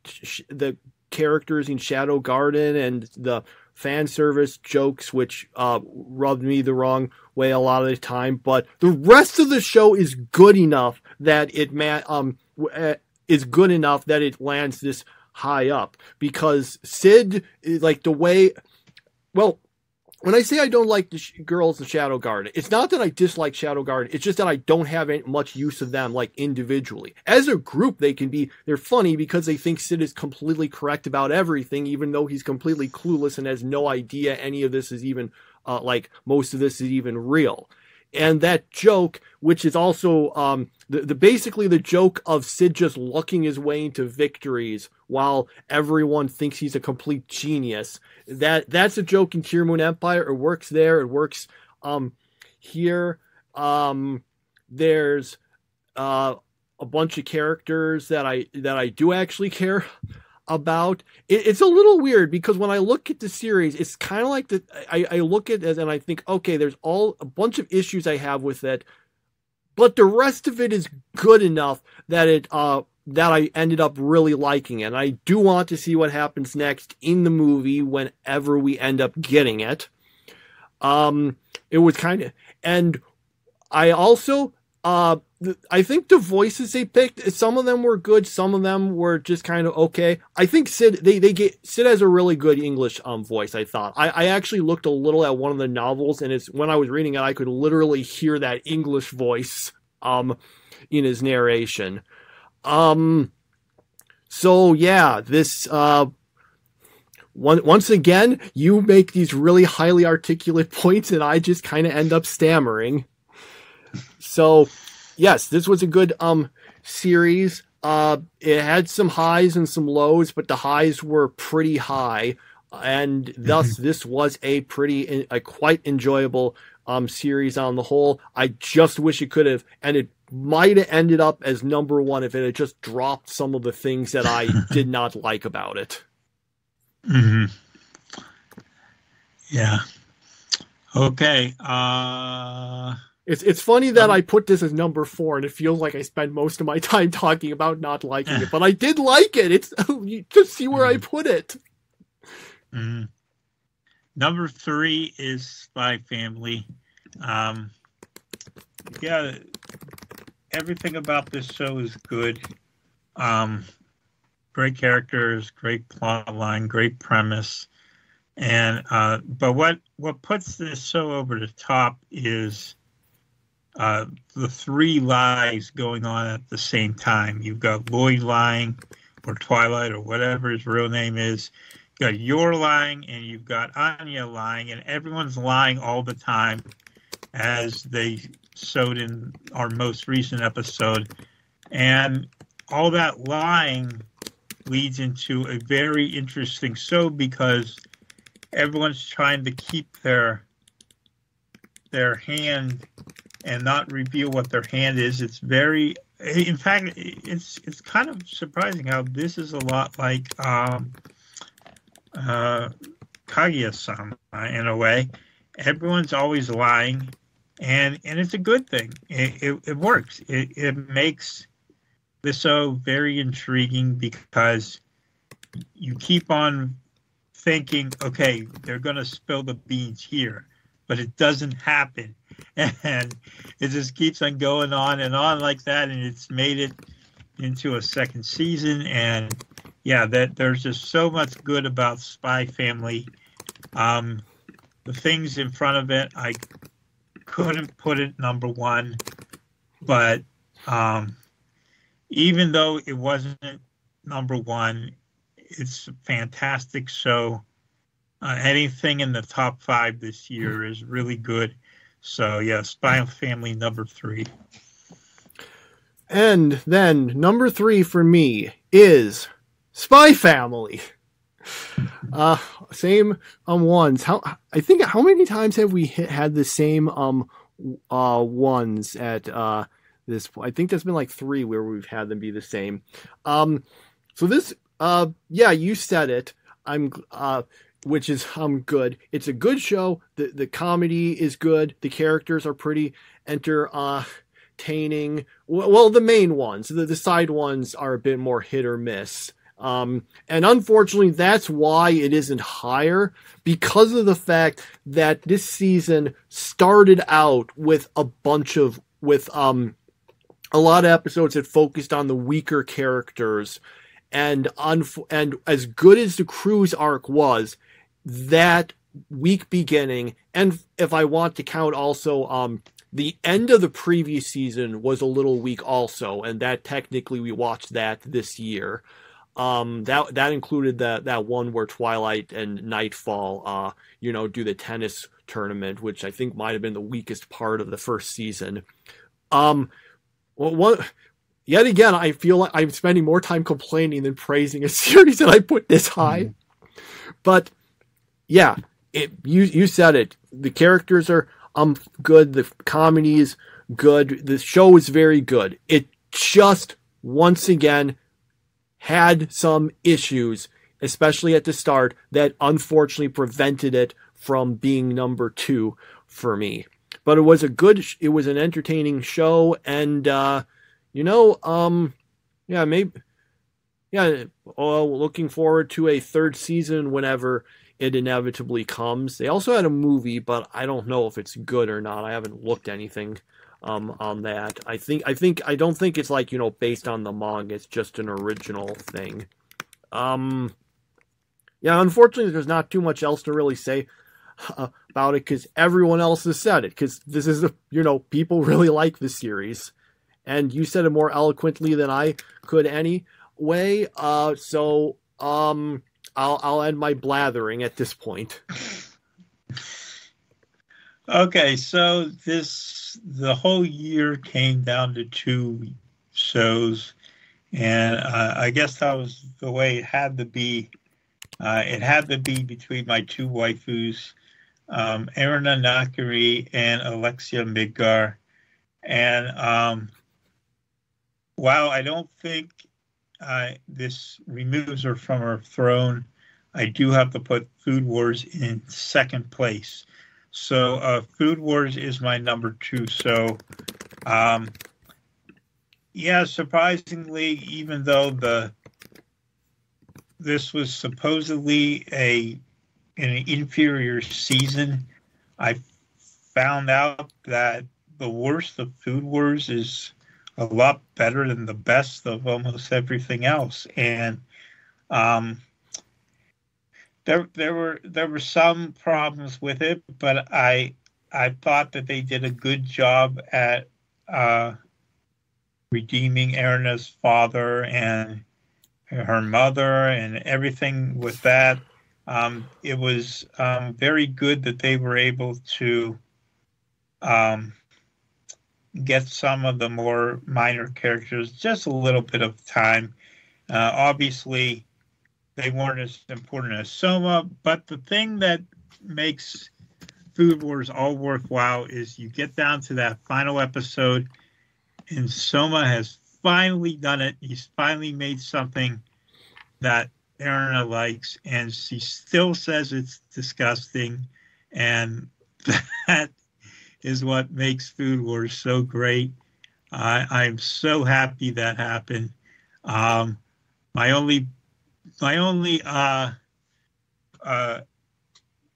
the characters in Shadow Garden and the fan service jokes, which rubbed me the wrong way a lot of the time. But the rest of the show is good enough that it lands this high up, because Sid, like the way, well, when I say I don't like the girls in Shadow Garden, it's not that I dislike Shadow Garden. It's just that I don't have much use of them, like, individually. As a group, they're funny because they think Sid is completely correct about everything, even though he's completely clueless and has no idea any of this is even, most of this is even real. And that joke, which is also basically the joke of Sid just lucking his way into victories while everyone thinks he's a complete genius. That's a joke in Tear Moon Empire. It works there. It works here. There's a bunch of characters that I do actually care about. It's a little weird, because when I look at the series, it's kind of like I look at it and I think, okay, there's a bunch of issues I have with it, but the rest of it is good enough that that I ended up really liking it. And I do want to see what happens next in the movie whenever we end up getting it. It was kind of, and I also I think the voices they picked, some of them were good, some of them were just kind of okay. I think Sid has a really good English voice. I thought I actually looked a little at one of the novels, and it's when I was reading it, I could literally hear that English voice in his narration. So yeah, this once again, you make these really highly articulate points, and I just kind of end up stammering. So, yes, this was a good series. It had some highs and some lows, but the highs were pretty high, and thus this was a quite enjoyable series on the whole. I just wish it could have, and it might have ended up as number one if it had just dropped some of the things that I did not like about it. Mm-hmm. Yeah. Okay. It's funny that I put this as number 4, and it feels like I spend most of my time talking about not liking it, but I did like it. It's you just see where I put it. Mm-hmm. Number 3 is Spy Family. Yeah, everything about this show is good. Great characters, great plot line, great premise, and but what puts this show over the top is the 3 lies going on at the same time. You've got Lloyd lying, or Twilight, or whatever his real name is. You've got Yor lying, and you've got Anya lying, and everyone's lying all the time, as they showed in our most recent episode. And all that lying leads into a very interesting show because everyone's trying to keep their hand and not reveal what their hand is. It's very, in fact, it's kind of surprising how this is a lot like Kaguya-sama in a way. Everyone's always lying, and it's a good thing. It works. It makes the show very intriguing because you keep on thinking, okay, they're going to spill the beans here, but it doesn't happen. And it just keeps on going on and on like that, and it's made it into a second season. And yeah, that there's just so much good about Spy Family. The things in front of it, I couldn't put it number 1, but even though it wasn't number 1, it's a fantastic show. Anything in the top 5 this year is really good. So, yeah, Spy Family number 3. And then number 3 for me is Spy Family. Same ones. How many times have we had the same ones at this? I think there's been like 3 where we've had them be the same. So this, yeah, you said it. Which is good. It's a good show. The comedy is good. The characters are pretty entertaining. Well, the main ones. The side ones are a bit more hit or miss. And unfortunately, that's why it isn't higher, because of the fact that this season started out with a lot of episodes that focused on the weaker characters, and as good as the cruise arc was, that weak beginning, and if I want to count also, the end of the previous season was a little weak also, and that technically we watched that this year. That included that one where Twilight and Nightfall, do the tennis tournament, which I think might have been the weakest part of the first season. Yet again, I feel like I'm spending more time complaining than praising a series that I put this high. But yeah, you said it. The characters are good. The comedy is good. The show is very good. It just once again had some issues, especially at the start, that unfortunately prevented it from being number 2 for me. But it was an entertaining show, and looking forward to a 3rd season whenever it inevitably comes. They also had a movie, but I don't know if it's good or not. I haven't looked anything on that. I don't think it's like, based on the manga. It's just an original thing. Yeah, unfortunately, there's not too much else to really say about it because everyone else has said it. Because this is, people really like this series, and you said it more eloquently than I could anyway. So I'll end my blathering at this point. Okay, so the whole year came down to 2 shows, and I guess that was the way it had to be. It had to be between my 2 waifus, Erina Nakari and Alexia Midgar. And while I don't think this removes her from her throne, I do have to put Food Wars in second place. So Food Wars is my number 2. So, yeah, surprisingly, even though this was supposedly an inferior season, I found out that the worst of Food Wars is a lot better than the best of almost everything else. And there were some problems with it, but I thought that they did a good job at redeeming Erina's father and her mother and everything with that. It was very good that they were able to get some of the more minor characters just a little bit of time. Obviously, they weren't as important as Soma, but the thing that makes Food Wars all worthwhile is you get down to that final episode, and Soma has finally done it. He's finally made something that Erina likes, and she still says it's disgusting, and that is what makes Food Wars so great. I'm so happy that happened. My only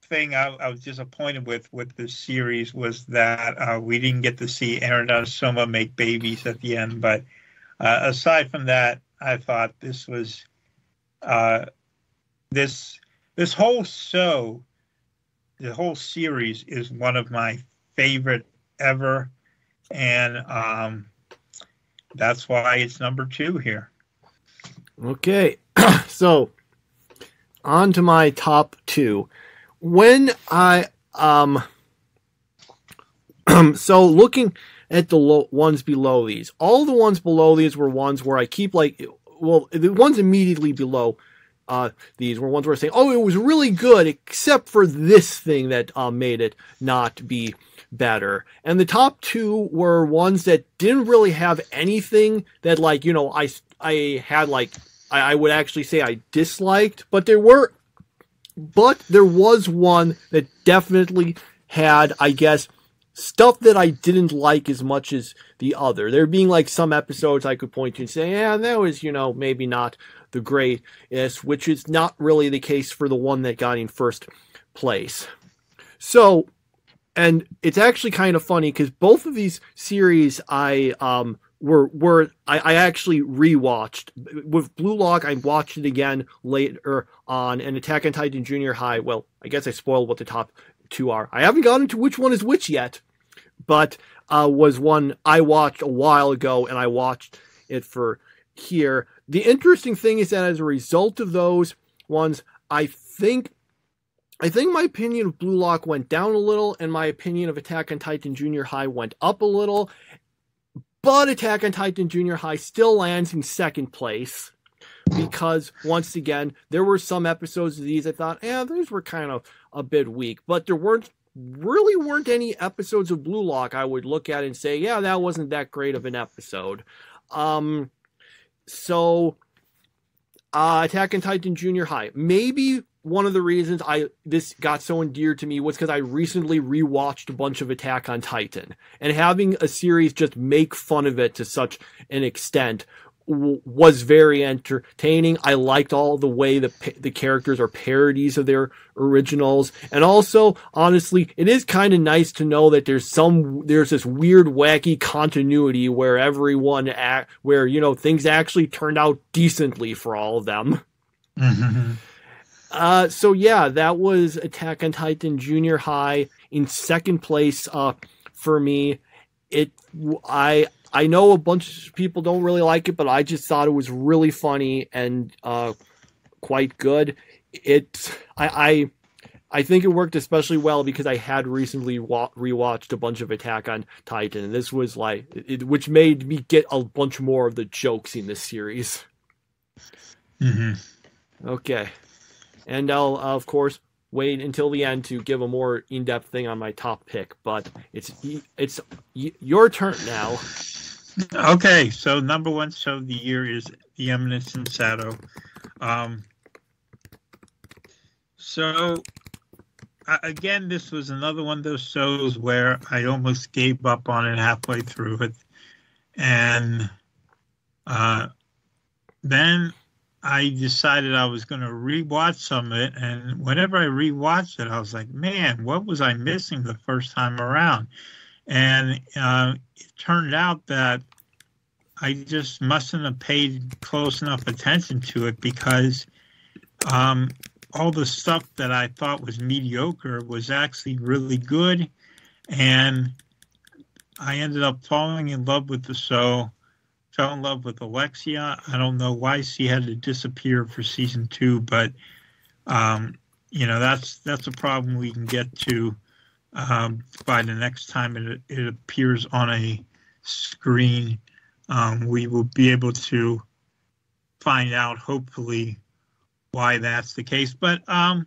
thing I was disappointed with this series was that we didn't get to see Erina and Soma make babies at the end. But aside from that, I thought this was this whole show, the whole series is one of my favorite ever, and that's why it's number 2 here. Okay, so on to my top 2. When I so looking at the ones below these, all the ones below these were ones where I keep the ones immediately below these were ones where I say, oh, it was really good, except for this thing that made it not be better. And the top 2 were ones that didn't really have anything that I had I would actually say I disliked, but there was one that definitely had, I guess, stuff that I didn't like as much as the other. There being some episodes I could point to and say, yeah, that was, maybe not the greatest, which is not really the case for the one that got in first place. So, and it's actually kind of funny because both of these series I actually rewatched. With Blue Lock, I watched it again later on, and Attack on Titan Junior High, well, I guess I spoiled what the top 2 are. I haven't gotten to which one is which yet, but was one I watched a while ago, and I watched it for here. The interesting thing is that as a result of those ones, I think my opinion of Blue Lock went down a little, and my opinion of Attack on Titan Junior High went up a little. But Attack on Titan Junior High still lands in second place because, once again, there were some episodes of these I thought, those were kind of a bit weak. But there weren't any episodes of Blue Lock I would look at and say, yeah, that wasn't that great of an episode. So, Attack on Titan Junior High. Maybe one of the reasons this got so endeared to me was because I recently rewatched a bunch of Attack on Titan, and having a series just make fun of it to such an extent was very entertaining. I liked all the way the characters are parodies of their originals, and also, honestly, it is kind of nice to know that there's this weird, wacky continuity where things actually turned out decently for all of them. Mm-hmm. So yeah, that was Attack on Titan Junior High. In second place, for me, I know a bunch of people don't really like it, but I just thought it was really funny and quite good. I think it worked especially well because I had recently rewatched a bunch of Attack on Titan, and this was which made me get a bunch more of the jokes in this series. Mm-hmm. Okay, and I'll of course wait until the end to give a more in-depth thing on my top pick, but it's your turn now. Okay, so number one show of the year is The Eminence in Shadow. Again, this was another one of those shows where I almost gave up on it halfway through it. And then I decided I was going to rewatch some of it. And whenever I rewatched it, I was like, man, what was I missing the first time around? And it turned out that I just mustn't have paid close enough attention to it because all the stuff that I thought was mediocre was actually really good. And I ended up falling in love with the show, fell in love with Alexia. I don't know why she had to disappear for season 2, but, that's a problem we can get to by the next time it appears on a screen. We will be able to find out, hopefully, why that's the case. But, The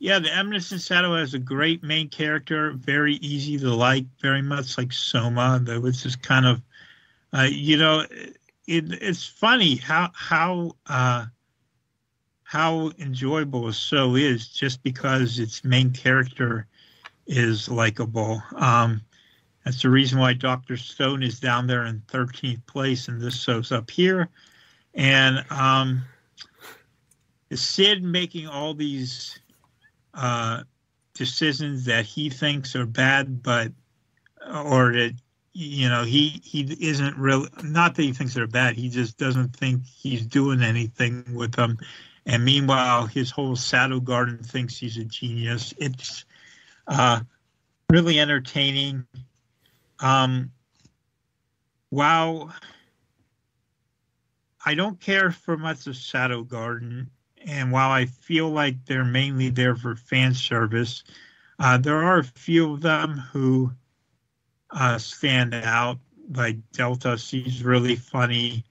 Eminence in Shadow has a great main character, very easy to like, very much like Soma. That was just kind of, it's funny how enjoyable a show is just because its main character is likable. That's the reason why Dr. Stone is down there in 13th place and this show's up here. And Sid making all these decisions that he thinks are bad, or that, he isn't really, not that he thinks they're bad, he just doesn't think he's doing anything with them. And meanwhile, his whole Shadow Garden thinks he's a genius. It's really entertaining. While I don't care for much of Shadow Garden, and while I feel like they're mainly there for fan service, there are a few of them who stand out, like Delta. She's really funny.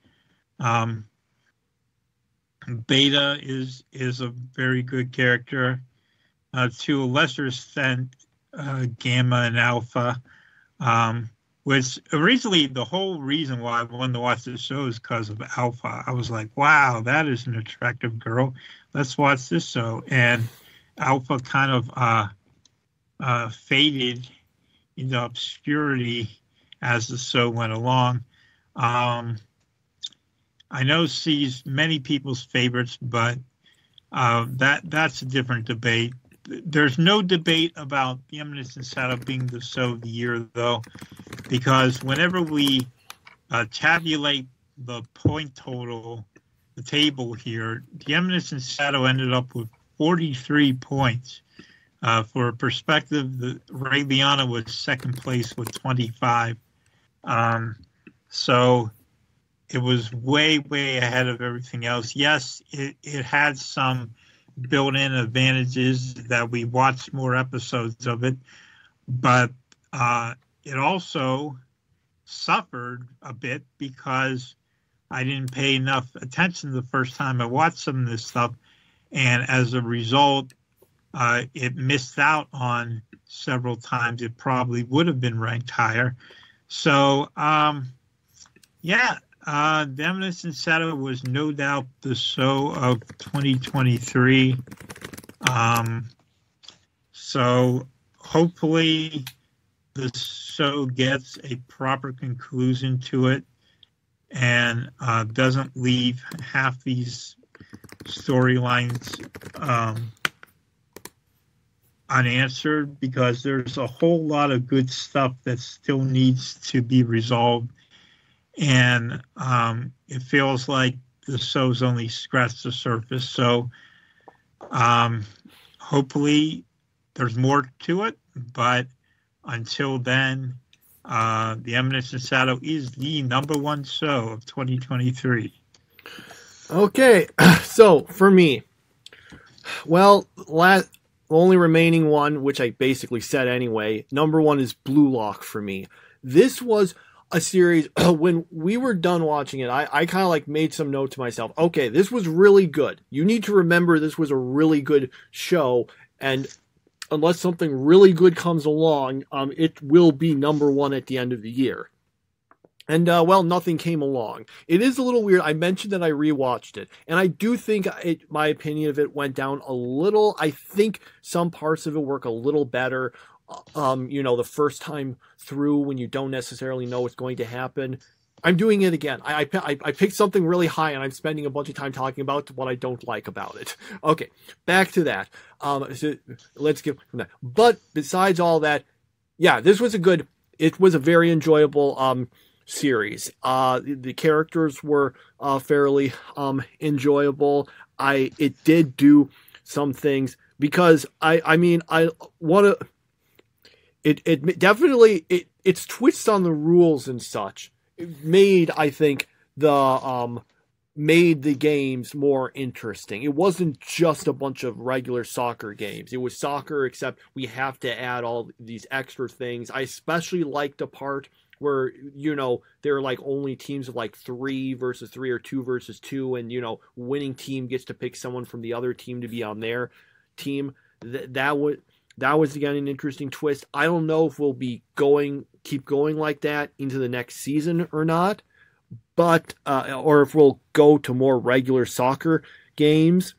Beta is a very good character. To a lesser extent, Gamma and Alpha, which originally the whole reason why I wanted to watch this show is because of Alpha. I was like, wow, that is an attractive girl. Let's watch this show. And Alpha kind of faded into obscurity as the show went along. I know she's many people's favorites, but that's a different debate. There's no debate about The Eminence in Shadow being the show of the year, though, because whenever we tabulate the point total, the table here, The Eminence in Shadow ended up with 43 points. For perspective, Ray Liana was second place with 25. So it was way, way ahead of everything else. Yes, it had some built-in advantages that we watched more episodes of it, but it also suffered a bit because I didn't pay enough attention the first time I watched some of this stuff, and as a result, it missed out on several times it probably would have been ranked higher. So, The Eminence in Shadow was no doubt the show of 2023. So hopefully the show gets a proper conclusion to it. and doesn't leave half these storylines unanswered, because there's a whole lot of good stuff that still needs to be resolved, and it feels like the show's only scratched the surface. So hopefully there's more to it, but until then, The Eminence in Shadow is the #1 show of 2023. Okay, so for me, well, only remaining one, which I basically said anyway, #1 is Blue Lock for me. This was a series, when we were done watching it, I kind of like made some note to myself, okay, this was really good. You need to remember this was a really good show, and unless something really good comes along, it will be #1 at the end of the year. And, well, nothing came along. It is a little weird. I mentioned that I rewatched it, and I do think my opinion of it went down a little. I think some parts of it work a little better, the first time through when you don't necessarily know what's going to happen. I'm doing it again. I picked something really high, and I'm spending a bunch of time talking about what I don't like about it. Okay, back to that. So let's get from that. But besides all that, yeah, it was a very enjoyable series. The characters were fairly enjoyable. It did do some things, because I want to. It definitely its twists on the rules and such made, I think, made the games more interesting. It wasn't just a bunch of regular soccer games. It was soccer, except we have to add all these extra things. I especially liked the part where, there are like only teams of like 3 versus 3 or 2 versus 2, and, winning team gets to pick someone from the other team to be on their team. That was again an interesting twist. I don't know if we'll be keep going like that into the next season or not, but or if we'll go to more regular soccer games.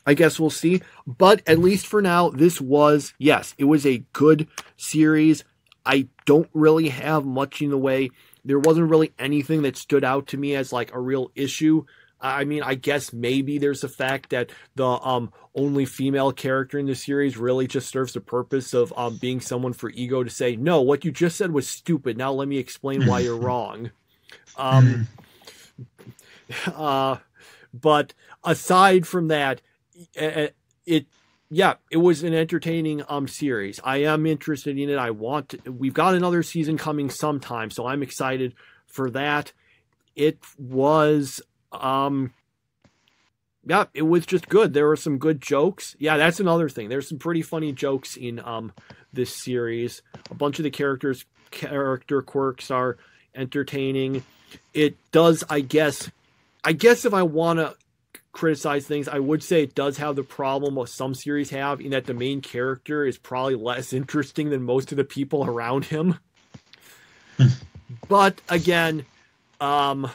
I guess we'll see. But at least for now, it was a good series. I don't really have much in the way. There wasn't really anything that stood out to me as like a real issue. I guess maybe there's the fact that the only female character in the series really just serves the purpose of being someone for Ego to say, no, what you just said was stupid. Now let me explain why you're wrong. But aside from that, it was an entertaining series. I am interested in it. We've got another season coming sometime, so I'm excited for that. It was it was just good. There were some good jokes. Yeah, that's another thing. There's some pretty funny jokes in this series. A bunch of the character quirks are entertaining. It does, I guess if I want to criticize things, I would say it does have the problem what some series have, in that the main character is probably less interesting than most of the people around him. But again, even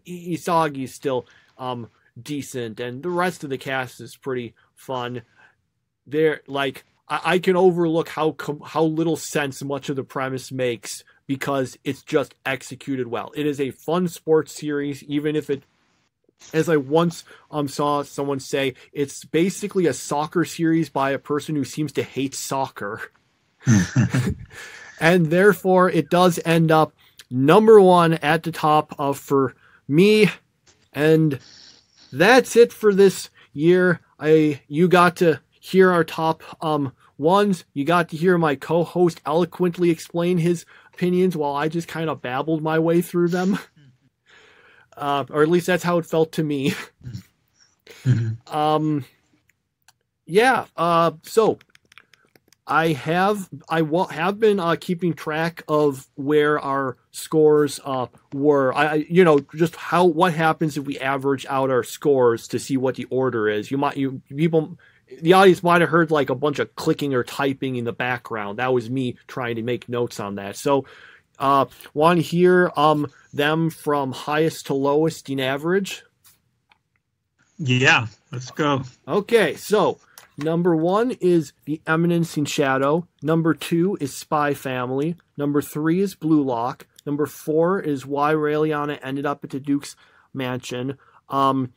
Isagi's still decent, and the rest of the cast is pretty fun. I can overlook how little sense much of the premise makes, because it's just executed well. It is a fun sports series, even if it, as I once saw someone say, it's basically a soccer series by a person who seems to hate soccer. And therefore, it does end up #1 at the top for me. And that's it for this year. You got to hear our top ones. You got to hear my co-host eloquently explain his opinions while I just kind of babbled my way through them. Or at least that's how it felt to me. So I have been keeping track of where our scores were. Just what happens if we average out our scores to see what the order is. The audience might have heard like a bunch of clicking or typing in the background. That was me trying to make notes on that. So, want to hear them from highest to lowest in average? Yeah, let's go. Okay, so Number 1 is The Eminence in Shadow. Number 2 is Spy Family. Number 3 is Blue Lock. Number 4 is Why Raeliana Ended Up at the Duke's Mansion. 5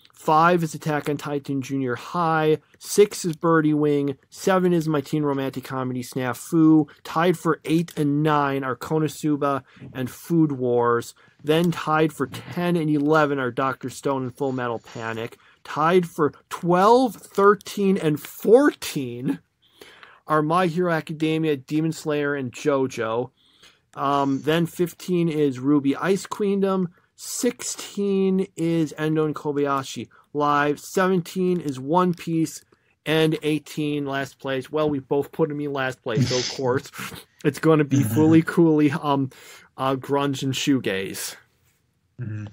is Attack on Titan Junior High. 6 is Birdie Wing. 7 is My Teen Romantic Comedy Snafu. Tied for 8 and 9 are Konosuba and Food Wars. Then tied for 10 and 11 are Dr. Stone and Full Metal Panic. Tied for 12, 13, and 14 are My Hero Academia, Demon Slayer, and JoJo. Then 15 is Ruby Ice Queendom. 16 is Endo and Kobayashi Live. 17 is One Piece. And 18, last place. Well, we both put him in last place, so of course it's going to be Fully Coolly, grunge and shoegaze. Mm-hmm.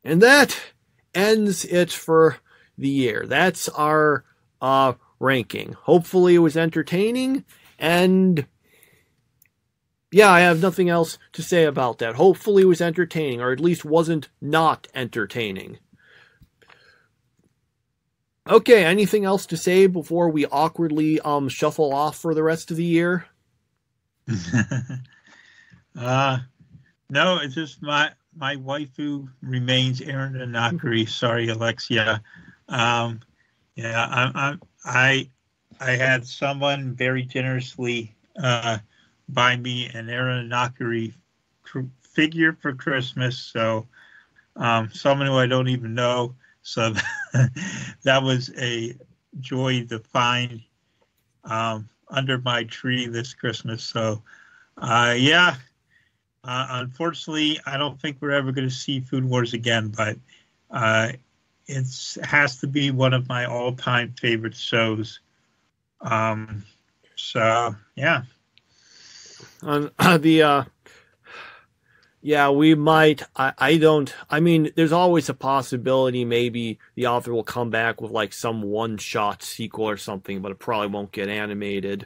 And that ends it for the year. That's our ranking. Hopefully it was entertaining, and yeah, I have nothing else to say about that. Hopefully it was entertaining, or at least wasn't not entertaining. Okay, anything else to say before we awkwardly shuffle off for the rest of the year? No, it's just my waifu remains Aaron Anakari. Sorry, Alexia. I had someone very generously buy me an Aaron Anakari figure for Christmas. So someone who I don't even know. So that was a joy to find under my tree this Christmas. So unfortunately, I don't think we're ever going to see Food Wars again, but it has to be one of my all-time favorite shows. So yeah. We might. I mean, there's always a possibility maybe the author will come back with like some one-shot sequel or something, but it probably won't get animated.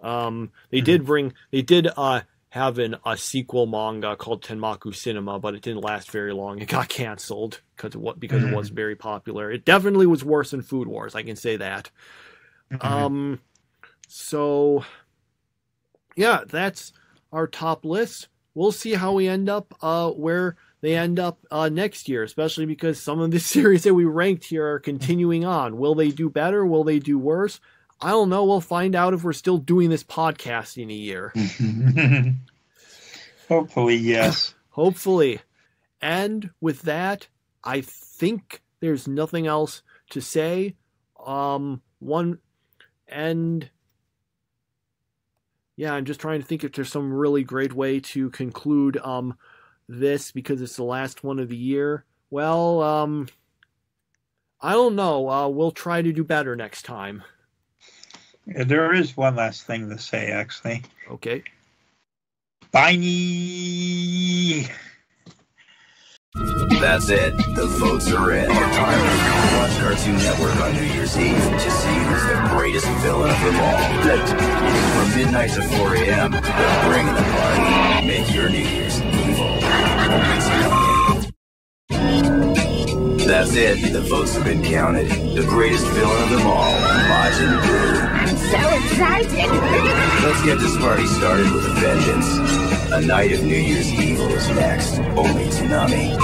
They did have a sequel manga called Tenmaku Cinema, but it didn't last very long. It got canceled because it was very popular. It definitely was worse than Food Wars, I can say that. So yeah, that's our top list. We'll see how we end up, where they end up next year, especially because some of the series that we ranked here are continuing on. Will they do better? Will they do worse? I don't know. We'll find out if we're still doing this podcast in a year. Hopefully, yes. Hopefully. And with that, I think there's nothing else to say. I'm just trying to think if there's some really great way to conclude this, because it's the last one of the year. Well, I don't know. We'll try to do better next time. Yeah, there is one last thing to say, actually. Okay. Bye. That's it. The votes are in. Time to watch Cartoon Network on New Year's Eve to see who's the greatest villain of them all. From midnight to 4 a.m., bring the party. Make your New Year's evil. That's it. The votes have been counted. The greatest villain of them all, Majin Buu. I'm so excited! Let's get this party started with a vengeance. A night of New Year's evil is next. Only Toonami.